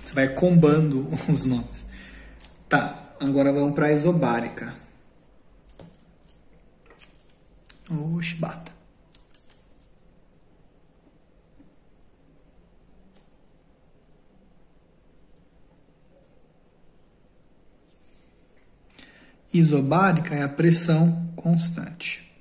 Speaker 1: Você vai combando os nomes. Tá, agora vamos para a isobárica. Oxi, bata. Isobárica é a pressão constante.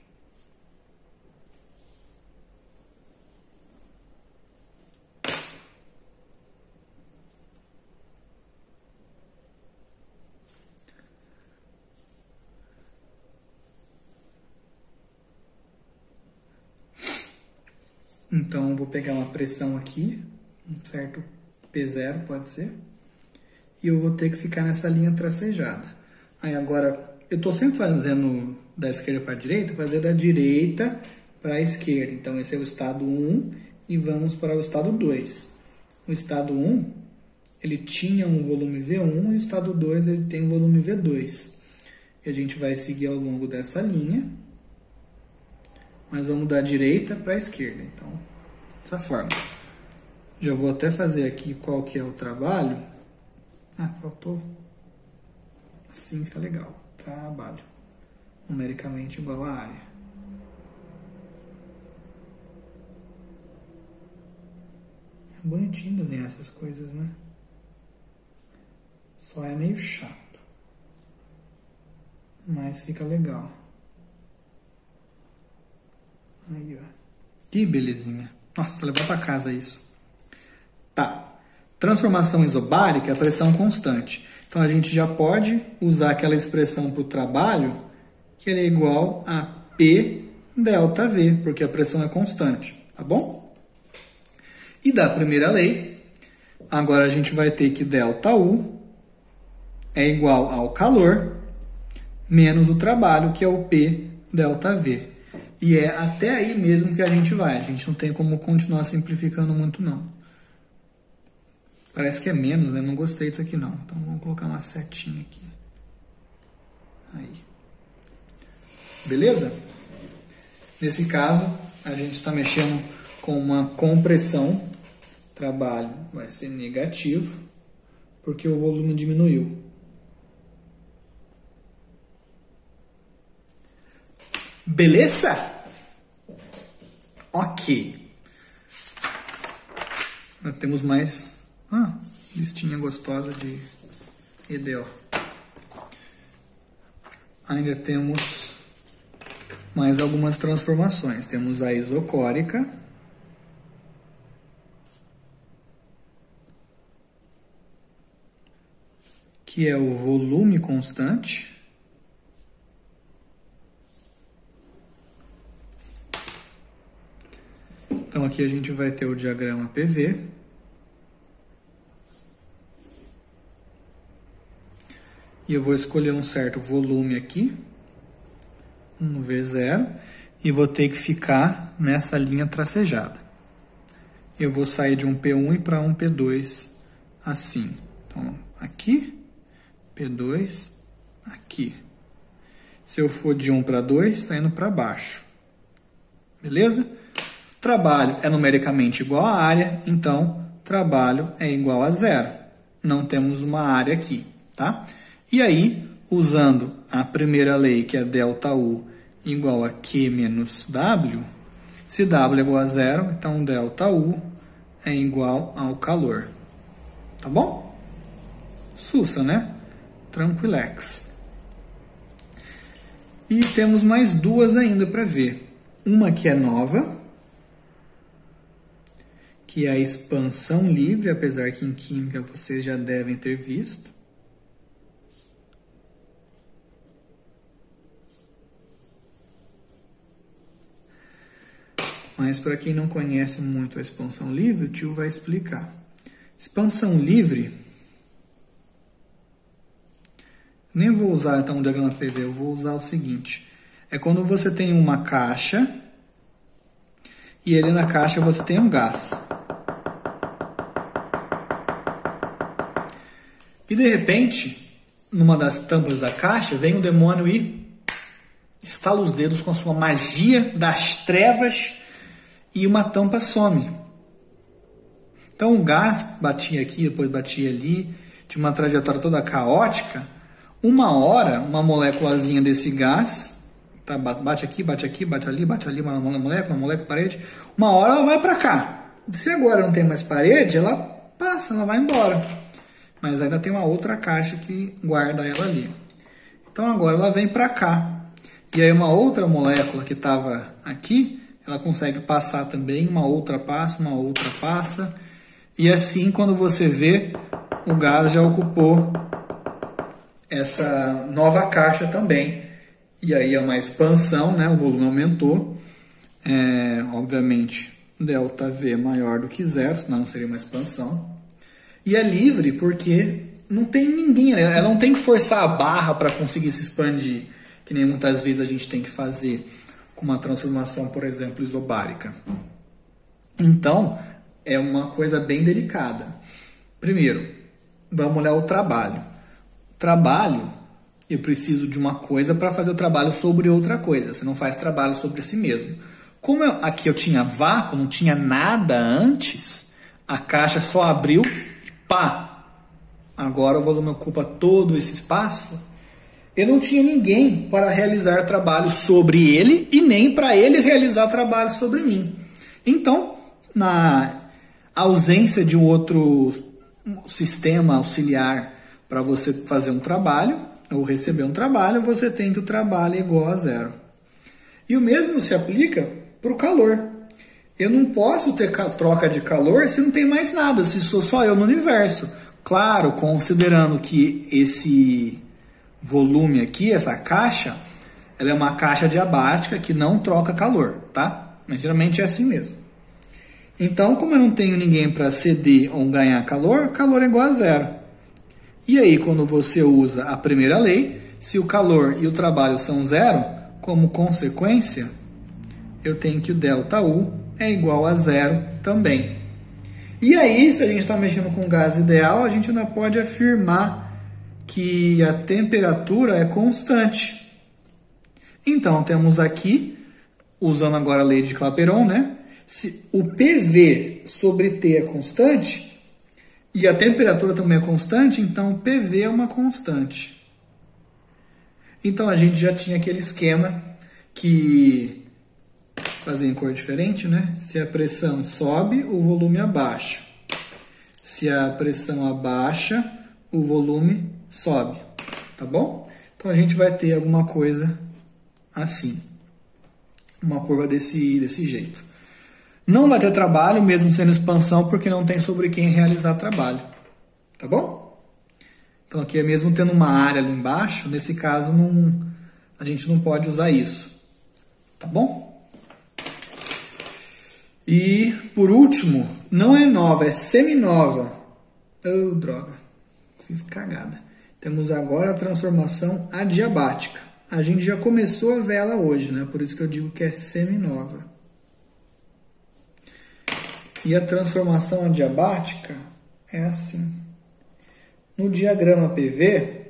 Speaker 1: Então, vou pegar uma pressão aqui, um certo P0 pode ser, e eu vou ter que ficar nessa linha tracejada. Aí agora, eu estou sempre fazendo da esquerda para a direita, fazer da direita para a esquerda. Então, esse é o estado 1 e vamos para o estado 2. O estado 1, ele tinha um volume V1 e o estado 2 ele tem um volume V2. E a gente vai seguir ao longo dessa linha, mas vamos da direita para a esquerda. Então, dessa forma. Já vou até fazer aqui qual que é o trabalho. Ah, faltou... Assim fica legal. Trabalho. Numericamente igual à área. É bonitinho desenhar essas coisas, né? Só é meio chato. Mas fica legal. Aí, ó. Que belezinha. Nossa, levar pra casa isso. Tá. Transformação isobárica é a pressão constante. Então, a gente já pode usar aquela expressão para o trabalho, que ele é igual a P ΔV, porque a pressão é constante, tá bom? E da primeira lei, agora a gente vai ter que ΔU é igual ao calor menos o trabalho, que é o P ΔV. E é até aí mesmo que a gente vai. A gente não tem como continuar simplificando muito, não. Parece que é menos, né? Não gostei disso aqui, não. Então, vamos colocar uma setinha aqui. Aí. Beleza? Nesse caso, a gente está mexendo com uma compressão. Trabalho vai ser negativo, porque o volume diminuiu. Beleza? Ok. Nós temos mais... listinha gostosa de EDO. ainda temos mais algumas transformações. Temos a isocórica, que é o volume constante. Então aqui a gente vai ter o diagrama PV. E eu vou escolher um certo volume aqui, um V0, e vou ter que ficar nessa linha tracejada. Eu vou sair de um P1 e para um P2 assim. Então aqui, P2, aqui. Se eu for de 1 para 2, está indo para baixo. Beleza? Trabalho é numericamente igual à área, então trabalho é igual a 0. Não temos uma área aqui, tá? E aí, usando a primeira lei, que é ΔU igual a Q menos W, se W é igual a 0, então ΔU é igual ao calor. Tá bom? Sussa, né? Tranquilex. E temos mais duas ainda para ver. Uma que é nova, que é a expansão livre, apesar que em química vocês já devem ter visto. Mas para quem não conhece muito a expansão livre, o tio vai explicar. Expansão livre, nem vou usar então o diagrama PV, eu vou usar o seguinte. É quando você tem uma caixa e ali na caixa você tem um gás. E de repente, numa das tampas da caixa, vem um demônio e estala os dedos com a sua magia das trevas e uma tampa some. Então o gás batia aqui, depois batia ali, tinha uma trajetória toda caótica. Uma hora, uma moléculazinha desse gás, tá, bate aqui, bate ali, uma molécula, parede. Uma hora ela vai para cá. Se agora não tem mais parede, ela passa, ela vai embora. Mas ainda tem uma outra caixa que guarda ela ali. Então agora ela vem para cá. E aí uma outra molécula que estava aqui, ela consegue passar também, uma outra passa. E assim, quando você vê, o gás já ocupou essa nova caixa também. E aí é uma expansão, né? O volume aumentou. Obviamente, ΔV maior do que 0, senão não seria uma expansão. E é livre porque não tem ninguém, ela não tem que forçar a barra para conseguir se expandir, que nem muitas vezes a gente tem que fazer com uma transformação, por exemplo, isobárica. Então, é uma coisa bem delicada. Primeiro, vamos olhar o trabalho. Trabalho, eu preciso de uma coisa para fazer o trabalho sobre outra coisa. Você não faz trabalho sobre si mesmo. Como aqui eu tinha vácuo, não tinha nada antes, a caixa só abriu e pá! Agora o volume ocupa todo esse espaço. Eu não tinha ninguém para realizar trabalho sobre ele e nem para ele realizar trabalho sobre mim. Então, na ausência de um outro sistema auxiliar para você fazer um trabalho ou receber um trabalho, você tem que o trabalho é igual a 0. E o mesmo se aplica para o calor. Eu não posso ter troca de calor se não tem mais nada, se sou só eu no universo. Claro, considerando que esse volume aqui, essa caixa, ela é uma caixa diabática que não troca calor, tá? Mas geralmente é assim mesmo. Então, como eu não tenho ninguém para ceder ou ganhar calor, calor é igual a 0. E aí, quando você usa a primeira lei, se o calor e o trabalho são 0, como consequência, eu tenho que o ΔU é igual a 0 também. E aí, se a gente está mexendo com gás ideal, a gente ainda pode afirmar que a temperatura é constante. Então, temos aqui, usando agora a lei de Clapeyron, né? Se o PV sobre T é constante e a temperatura também é constante, então PV é uma constante. Então, a gente já tinha aquele esquema que... fazer em cor diferente, né? Se a pressão sobe, o volume abaixa. Se a pressão abaixa, o volume sobe. Tá bom? Então a gente vai ter alguma coisa assim, uma curva desse jeito. Não vai ter trabalho, mesmo sendo expansão, porque não tem sobre quem realizar trabalho. Tá bom? Então aqui, mesmo tendo uma área ali embaixo, nesse caso a gente não pode usar isso. Tá bom? E, por último, não é nova, é seminova. Oh, droga. Fiz cagada. Temos agora a transformação adiabática. A gente já começou a ver ela hoje, né? Por isso que eu digo que é seminova. E a transformação adiabática é assim. No diagrama PV,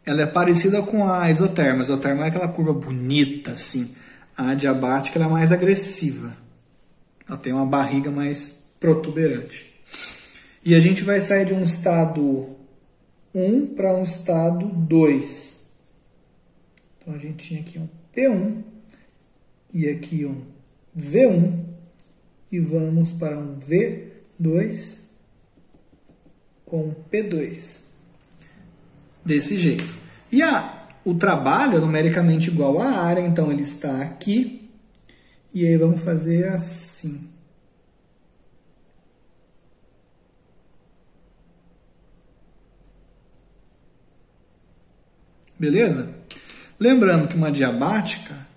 Speaker 1: ela é parecida com a isoterma. A isoterma é aquela curva bonita, assim. A adiabática ela é mais agressiva. Ela tem uma barriga mais protuberante. E a gente vai sair de um estado 1 para um estado 2. Então a gente tinha aqui um P1 e aqui um V1. E vamos para um V2 com P2. Desse jeito. E o trabalho é numericamente igual à área, então ele está aqui. E aí vamos fazer assim. Beleza? Lembrando que uma diabática,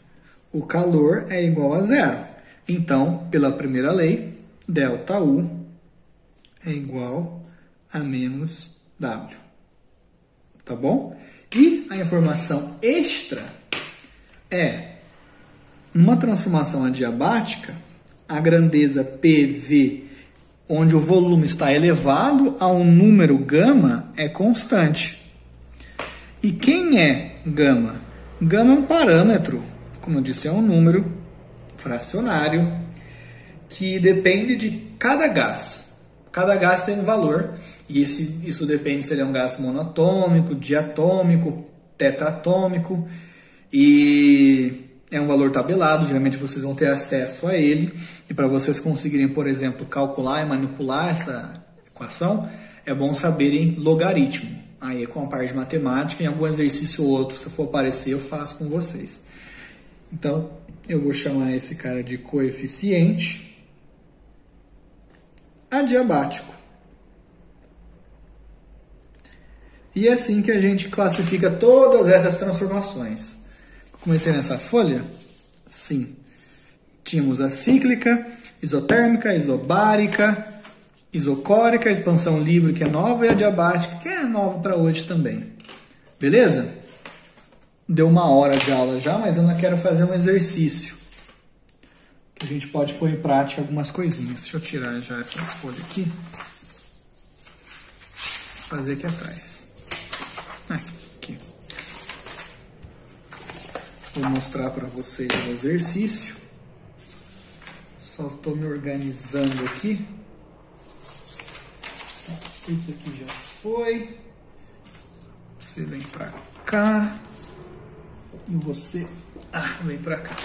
Speaker 1: o calor é igual a zero. Então, pela primeira lei, ΔU é igual a menos W. Tá bom? E a informação extra é, numa transformação adiabática, a grandeza PV, onde o volume está elevado a um número gama, é constante. E quem é gama? Gama é um parâmetro, como eu disse, é um número fracionário que depende de cada gás. Cada gás tem um valor e isso depende se ele é um gás monatômico, diatômico, tetratômico e é um valor tabelado, geralmente vocês vão ter acesso a ele e para vocês conseguirem, por exemplo, calcular e manipular essa equação, é bom saberem logaritmo. Aí é com a parte de matemática, em algum exercício ou outro, se for aparecer, eu faço com vocês. Então, eu vou chamar esse cara de coeficiente adiabático. E é assim que a gente classifica todas essas transformações. Comecei nessa folha? Sim. Tínhamos a cíclica, isotérmica, isobárica, isocórica, expansão livre, que é nova, e a adiabática, que é nova para hoje também. Beleza? Deu 1 hora de aula já, mas eu não quero fazer um exercício. Que a gente pode pôr em prática algumas coisinhas. Deixa eu tirar já essa folha aqui. Fazer aqui atrás. Aqui. Vou mostrar para vocês o exercício. Só estou me organizando aqui. Tudo isso aqui já foi. Você vem para cá. E você vem para cá.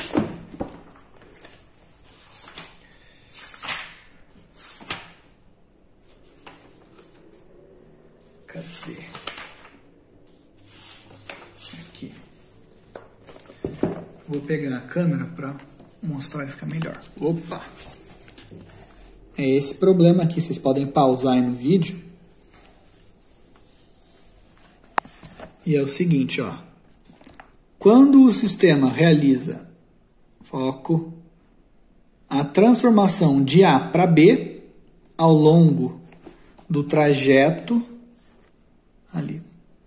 Speaker 1: Cadê? Aqui. Vou pegar a câmera para mostrar e ficar melhor. Opa! É esse problema aqui. Vocês podem pausar aí no vídeo. E é o seguinte, ó. Quando o sistema realiza, foco, a transformação de A para B ao longo do trajeto, ali,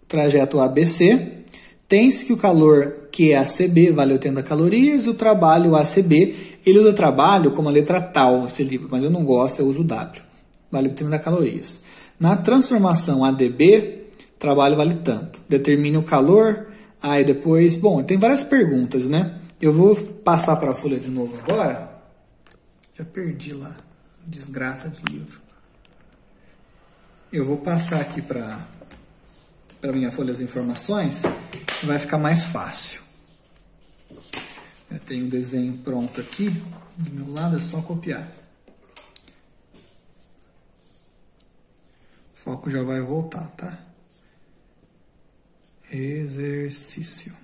Speaker 1: trajeto ABC, tem-se que o calor QACB vale 80 calorias e o trabalho ACB, ele usa trabalho como a letra tal, esse livro, mas eu não gosto, eu uso o W, vale 30 calorias. Na transformação ADB, trabalho vale tanto. Determine o calor. Aí depois, bom, tem várias perguntas, né? Eu vou passar para a folha de novo agora. Já perdi lá. Desgraça de livro. Eu vou passar aqui para minha folha as informações. Vai ficar mais fácil. Eu tenho o desenho pronto aqui. Do meu lado é só copiar. O foco já vai voltar, tá? Exercício.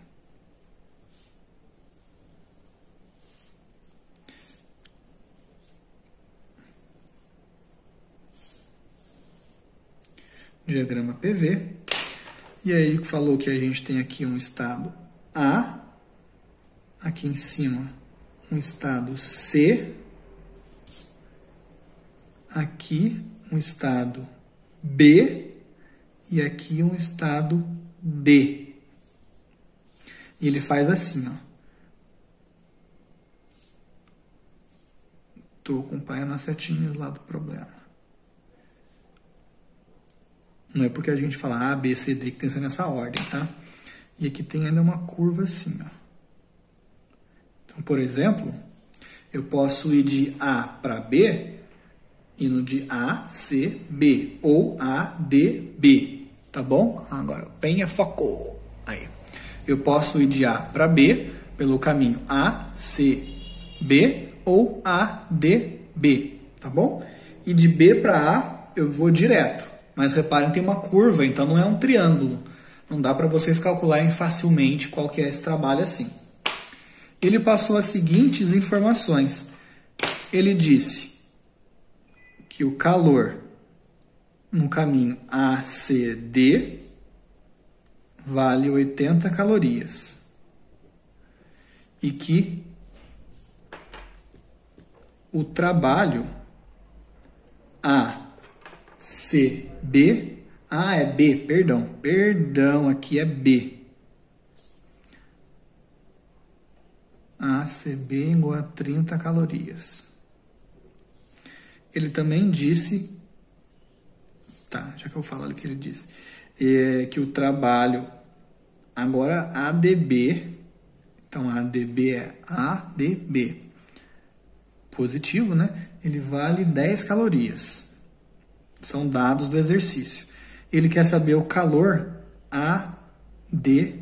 Speaker 1: Diagrama PV. E aí falou que a gente tem aqui um estado A, aqui em cima um estado C, aqui um estado B e aqui um estado D. E ele faz assim, ó. Estou acompanhando as setinhas lá do problema. Não é porque a gente fala A, B, C, D que tem que ser nessa ordem, tá? E aqui tem ainda uma curva assim, ó. Então, por exemplo, eu posso ir de A para B, indo de A, C, B, ou A, D, B, tá bom? Agora, penha foco. Aí. Eu posso ir de A para B pelo caminho A, C, B ou A, D, B, tá bom? E de B para A eu vou direto. Mas reparem, tem uma curva, então não é um triângulo. Não dá para vocês calcularem facilmente qual que é esse trabalho assim. Ele passou as seguintes informações. Ele disse que o calor no caminho ACD vale 80 calorias. E que o trabalho ACB, é B, perdão, aqui é B. ACB igual a 30 calorias. Ele também disse, já que eu falo o que ele disse, que o trabalho, agora ADB, então ADB é ADB, positivo, né? Ele vale 10 calorias. São dados do exercício. Ele quer saber o calor ADB,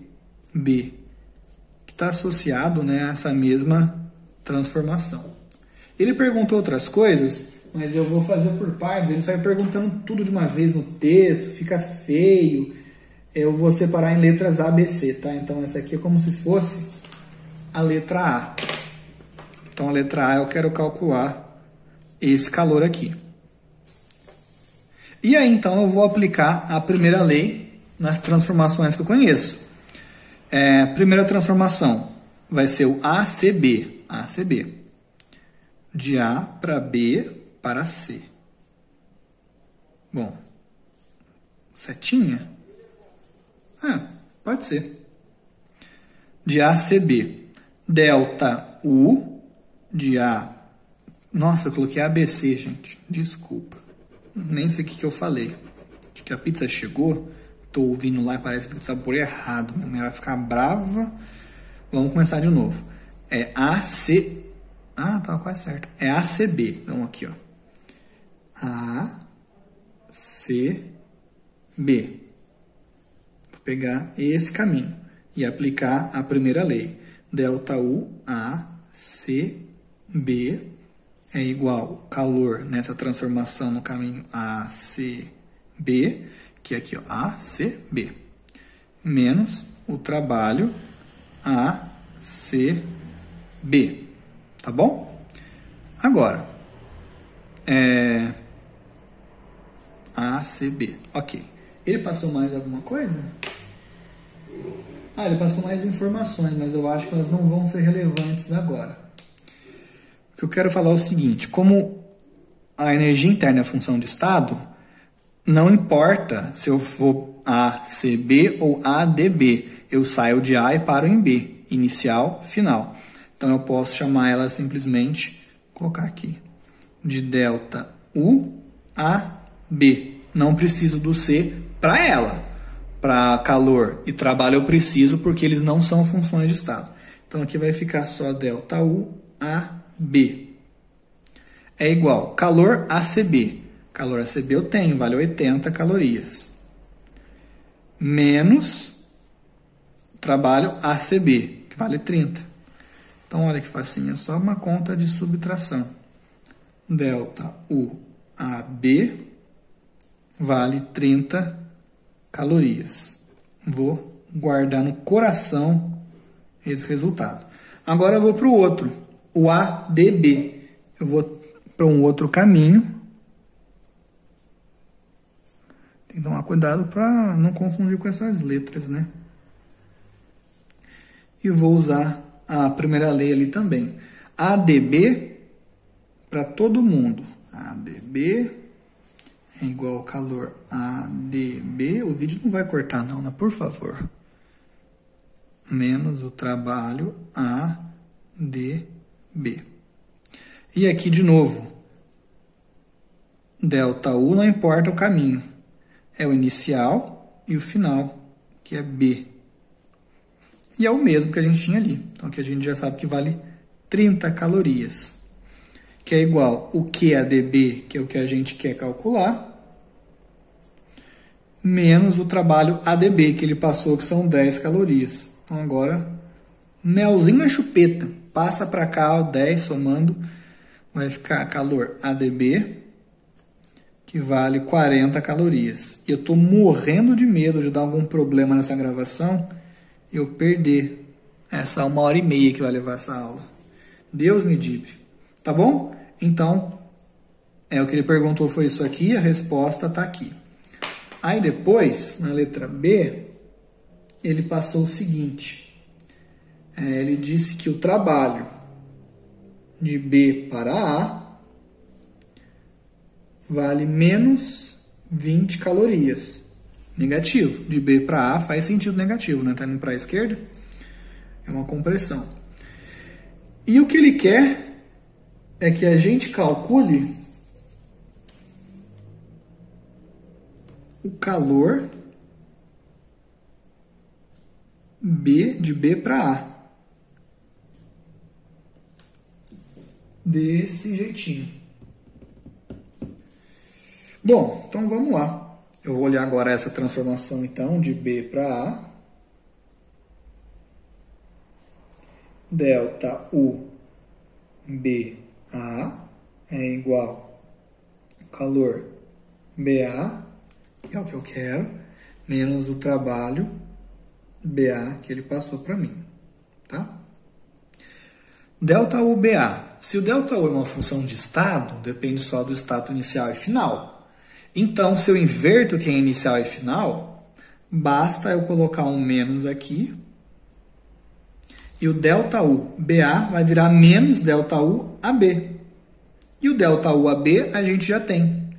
Speaker 1: que está associado, né, a essa mesma transformação. Ele perguntou outras coisas, mas eu vou fazer por partes. Ele sai perguntando tudo de uma vez no texto, fica feio. Eu vou separar em letras A, B, C, tá? Então essa aqui é como se fosse a letra A. Então a letra A eu quero calcular esse calor aqui. E aí então eu vou aplicar a primeira lei nas transformações que eu conheço. A primeira transformação vai ser o ACB. De A para B para C. Bom, setinha? Pode ser. De ACB. Delta U de A. Nossa, eu coloquei ABC, gente. Desculpa. Nem sei o que eu falei. Acho que a pizza chegou. Tô ouvindo lá e parece que o sabor é errado. Minha mãe vai ficar brava. Vamos começar de novo. É AC. Tava quase certo. É ACB. Então aqui, ó. ACB. Vou pegar esse caminho e aplicar a primeira lei. Delta U ACB é igual calor nessa transformação no caminho ACB, que é aqui, ó, ACB, menos o trabalho ACB, tá bom? Agora, ACB, ok. Ele passou mais alguma coisa? Ele passou mais informações, mas eu acho que elas não vão ser relevantes agora. O que eu quero falar é o seguinte: como a energia interna é função de estado, não importa se eu for ACB ou ADB, eu saio de A e paro em B, inicial, final. Então eu posso chamar ela simplesmente, colocar aqui, de delta U a B. Não preciso do C para ela. Para calor e trabalho eu preciso porque eles não são funções de estado. Então aqui vai ficar só delta U a B. É igual calor ACB. Calor ACB eu tenho, vale 80 calorias. Menos trabalho ACB, que vale 30. Então olha que facinho, é só uma conta de subtração. Delta U a B vale 30 calorias. Vou guardar no coração esse resultado. Agora eu vou para o outro, o ADB. Eu vou para um outro caminho. Tem que tomar cuidado para não confundir com essas letras, né? E vou usar a primeira lei ali também. ADB para todo mundo. ADB é igual ao calor ADB. O vídeo não vai cortar não, né? Por favor. Menos o trabalho ADB. E aqui de novo. ΔU não importa o caminho. É o inicial e o final, que é B. E é o mesmo que a gente tinha ali. Então aqui a gente já sabe que vale 30 calorias. Que é igual o QADB, que é o que a gente quer calcular, menos o trabalho ADB, que ele passou, que são 10 calorias. Então agora, melzinho na chupeta. Passa para cá, ó, 10 somando, vai ficar calor ADB, que vale 40 calorias. E eu estou morrendo de medo de dar algum problema nessa gravação e eu perder essa 1h30 que vai levar essa aula. Deus me livre. Tá bom? Então, o que ele perguntou foi isso aqui, a resposta está aqui. Aí depois, na letra B, ele passou o seguinte. Ele disse que o trabalho de B para A vale menos 20 calorias. Negativo. De B para A faz sentido negativo, né? Tá indo para a esquerda. É uma compressão. E o que ele quer é que a gente calcule o calor B de B para A. Desse jeitinho. Bom, então vamos lá. Eu vou olhar agora essa transformação, então, de B para A. ΔU BA é igual ao calor BA, que é o que eu quero, menos o trabalho BA que ele passou para mim. Tá? ΔU BA. Se o ΔU é uma função de estado, depende só do estado inicial e final. Então, se eu inverto quem é inicial e final, basta eu colocar um menos aqui. E o ΔU BA vai virar menos ΔU AB. E o ΔU AB a gente já tem.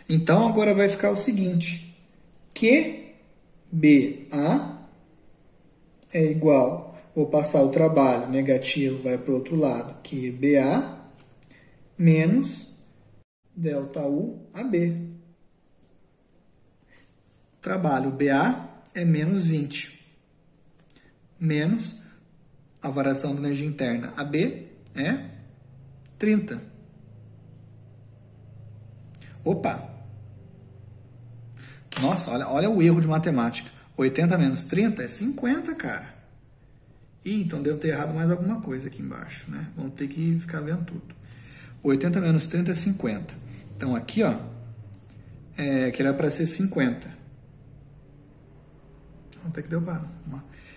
Speaker 1: Então, agora vai ficar o seguinte. QBA é igual, vou passar o trabalho negativo, vai para o outro lado. QBA menos ΔU AB. Trabalho BA é menos 20. Menos a variação da energia interna. AB é 30. Opa! Nossa, olha o erro de matemática. 80 menos 30 é 50, cara. Ih, então devo ter errado mais alguma coisa aqui embaixo, né? Vamos ter que ficar vendo tudo. 80 menos 30 é 50. Então aqui, ó, que era para ser 50. Até que deu para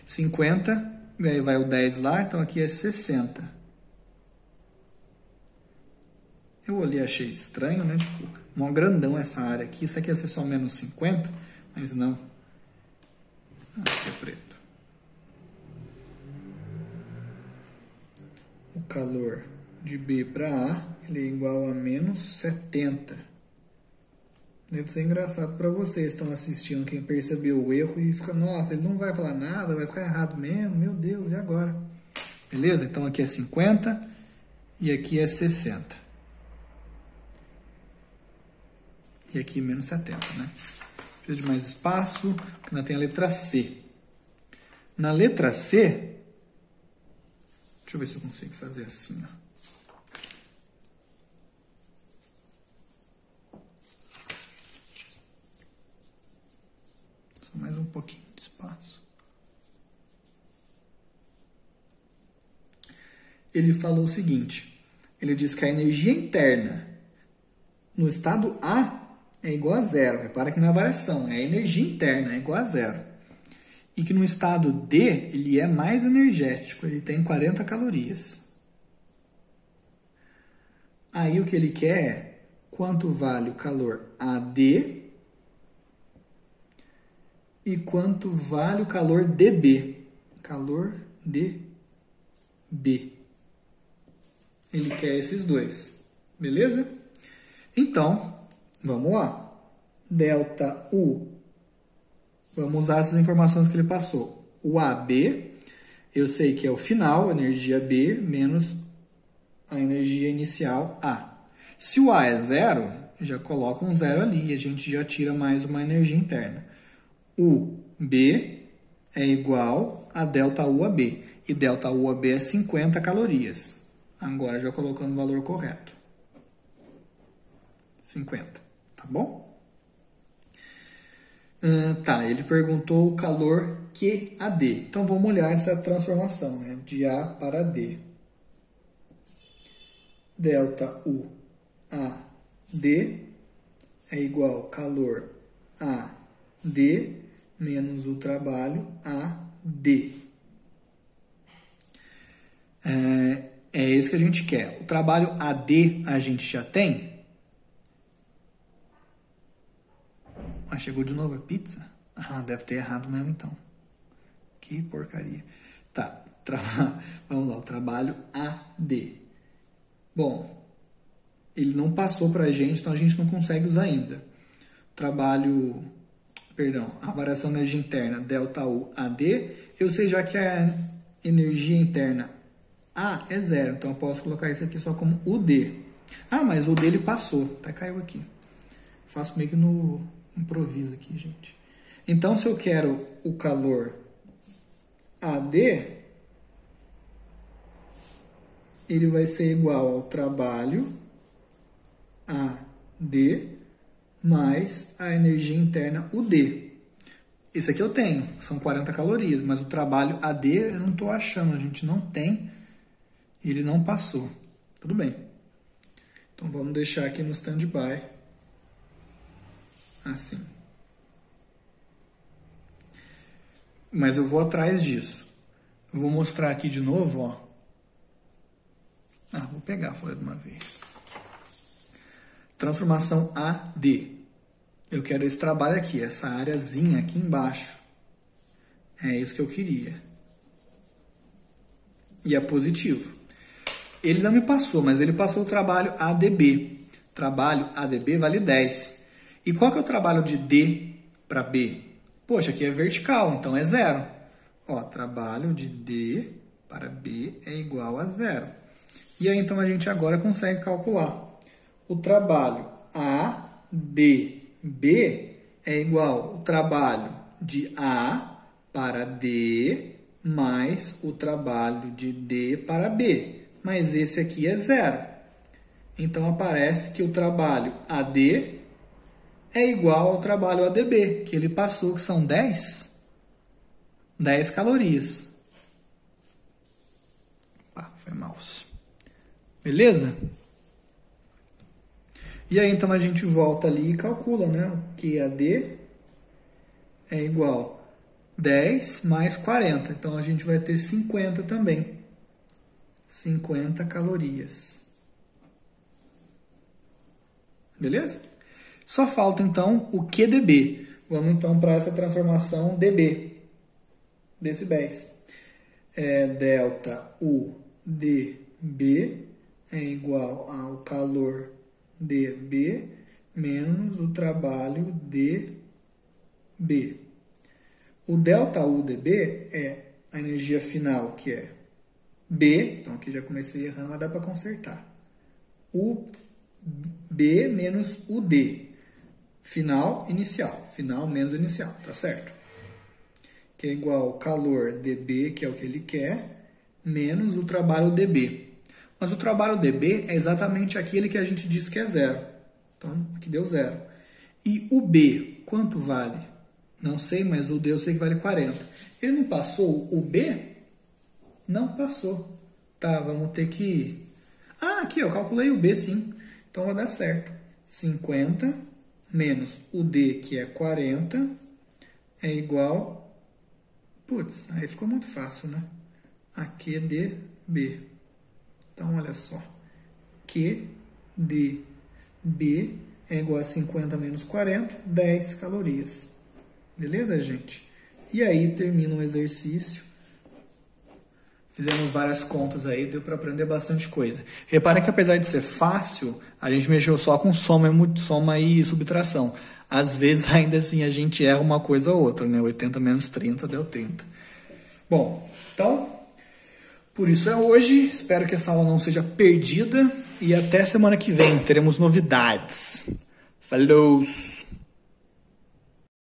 Speaker 1: 50, e aí vai o 10 lá, então aqui é 60. Eu olhei e achei estranho, né? Tipo, mó grandão essa área aqui. Isso aqui ia ser só menos 50, mas não. Aqui é preto. O calor de B para A, ele é igual a menos 70. Deve ser engraçado para vocês que estão assistindo, quem percebeu o erro e fica, nossa, ele não vai falar nada, vai ficar errado mesmo, meu Deus, e agora? Beleza? Então aqui é 50 e aqui é 60. E aqui menos 70, né? Preciso de mais espaço, porque ainda tem a letra C. Na letra C, deixa eu ver se eu consigo fazer assim, ó. Mais um pouquinho de espaço. Ele falou o seguinte, ele diz que a energia interna no estado A é igual a zero. Repara que não é variação, é a energia interna, é igual a zero. e que no estado D ele é mais energético, ele tem 40 calorias. Aí o que ele quer é quanto vale o calor AD e quanto vale o calor DB. Calor DB. Ele quer esses dois, beleza? Então, vamos lá. Delta U. Vamos usar essas informações que ele passou. O AB, eu sei que é o final, energia B, menos a energia inicial A. Se o A é zero, já coloca um zero ali e a gente já tira mais uma energia interna. O B é igual a delta UAB. E delta UAB é 50 calorias. Agora já colocando o valor correto. 50, tá bom? Tá, ele perguntou o calor QAD. Então vamos olhar essa transformação, né? De A para D. Delta U AD é igual calor AD menos o trabalho AD. É esse que a gente quer. O trabalho AD a gente já tem? Ah, chegou de novo a pizza? Ah, deve ter errado mesmo então. Que porcaria. Tá, vamos lá, o trabalho AD. Bom, ele não passou para a gente, então a gente não consegue usar ainda. A variação de energia interna, delta U AD, eu sei já que a energia interna A é zero, então eu posso colocar isso aqui só como UD. Ah, mas o D ele passou, até caiu aqui. Faço meio que no improviso aqui, gente. Então, se eu quero o calor AD, ele vai ser igual ao trabalho AD mais a energia interna UD. Esse aqui eu tenho, são 40 calorias, mas o trabalho AD eu não estou achando, a gente não tem, ele não passou. Tudo bem. Então vamos deixar aqui no standby, assim. Mas eu vou atrás disso. Eu vou mostrar aqui de novo, ó. Vou pegar a folha de uma vez. Transformação AD. Eu quero esse trabalho aqui, essa areazinha aqui embaixo. É isso que eu queria. E é positivo. Ele não me passou, mas ele passou o trabalho ADB. Trabalho ADB vale 10. E qual que é o trabalho de D para B? Poxa, aqui é vertical, então é zero. Ó, trabalho de D para B é igual a zero. E aí, então, a gente agora consegue calcular. O trabalho ADB é igual ao trabalho de A para D mais o trabalho de D para B. Mas esse aqui é zero. Então, aparece que o trabalho AD é igual ao trabalho ADB, que ele passou, que são 10 calorias. Foi mouse. Beleza? E aí, então, a gente volta ali e calcula, né? O QAD é igual 10 mais 40. Então, a gente vai ter 50 também. 50 calorias. Beleza? Só falta, então, o QDB. Vamos, então, para essa transformação DB. Decibéis. Delta UDB é igual ao calor DB menos o trabalho DB. O delta UDB é a energia final, que é B. Então, aqui já comecei errando, mas dá para consertar. UB menos UD. Final, inicial. Final menos inicial, tá certo? Que é igual ao calor dB, que é o que ele quer, menos o trabalho dB. Mas o trabalho dB é exatamente aquele que a gente disse que é zero. Então, aqui deu zero. E o B, quanto vale? Não sei, mas o D eu sei que vale 40. Ele não passou o B? Não passou. Tá, vamos ter que... aqui, eu calculei o B, sim. Então, vai dar certo. 50 menos o D, que é 40, é igual Putz, aí ficou muito fácil, né? AQ de B. Então, olha só. Q de B é igual a 50 menos 40, 10 calorias. Beleza, gente? E aí termina o exercício. Fizemos várias contas aí, deu para aprender bastante coisa. Reparem que apesar de ser fácil, a gente mexeu só com soma e subtração. Às vezes, ainda assim, a gente erra uma coisa ou outra, né? 80 menos 30 deu 30. Bom, então, por isso é hoje. Espero que essa aula não seja perdida. E até semana que vem, teremos novidades. Falou!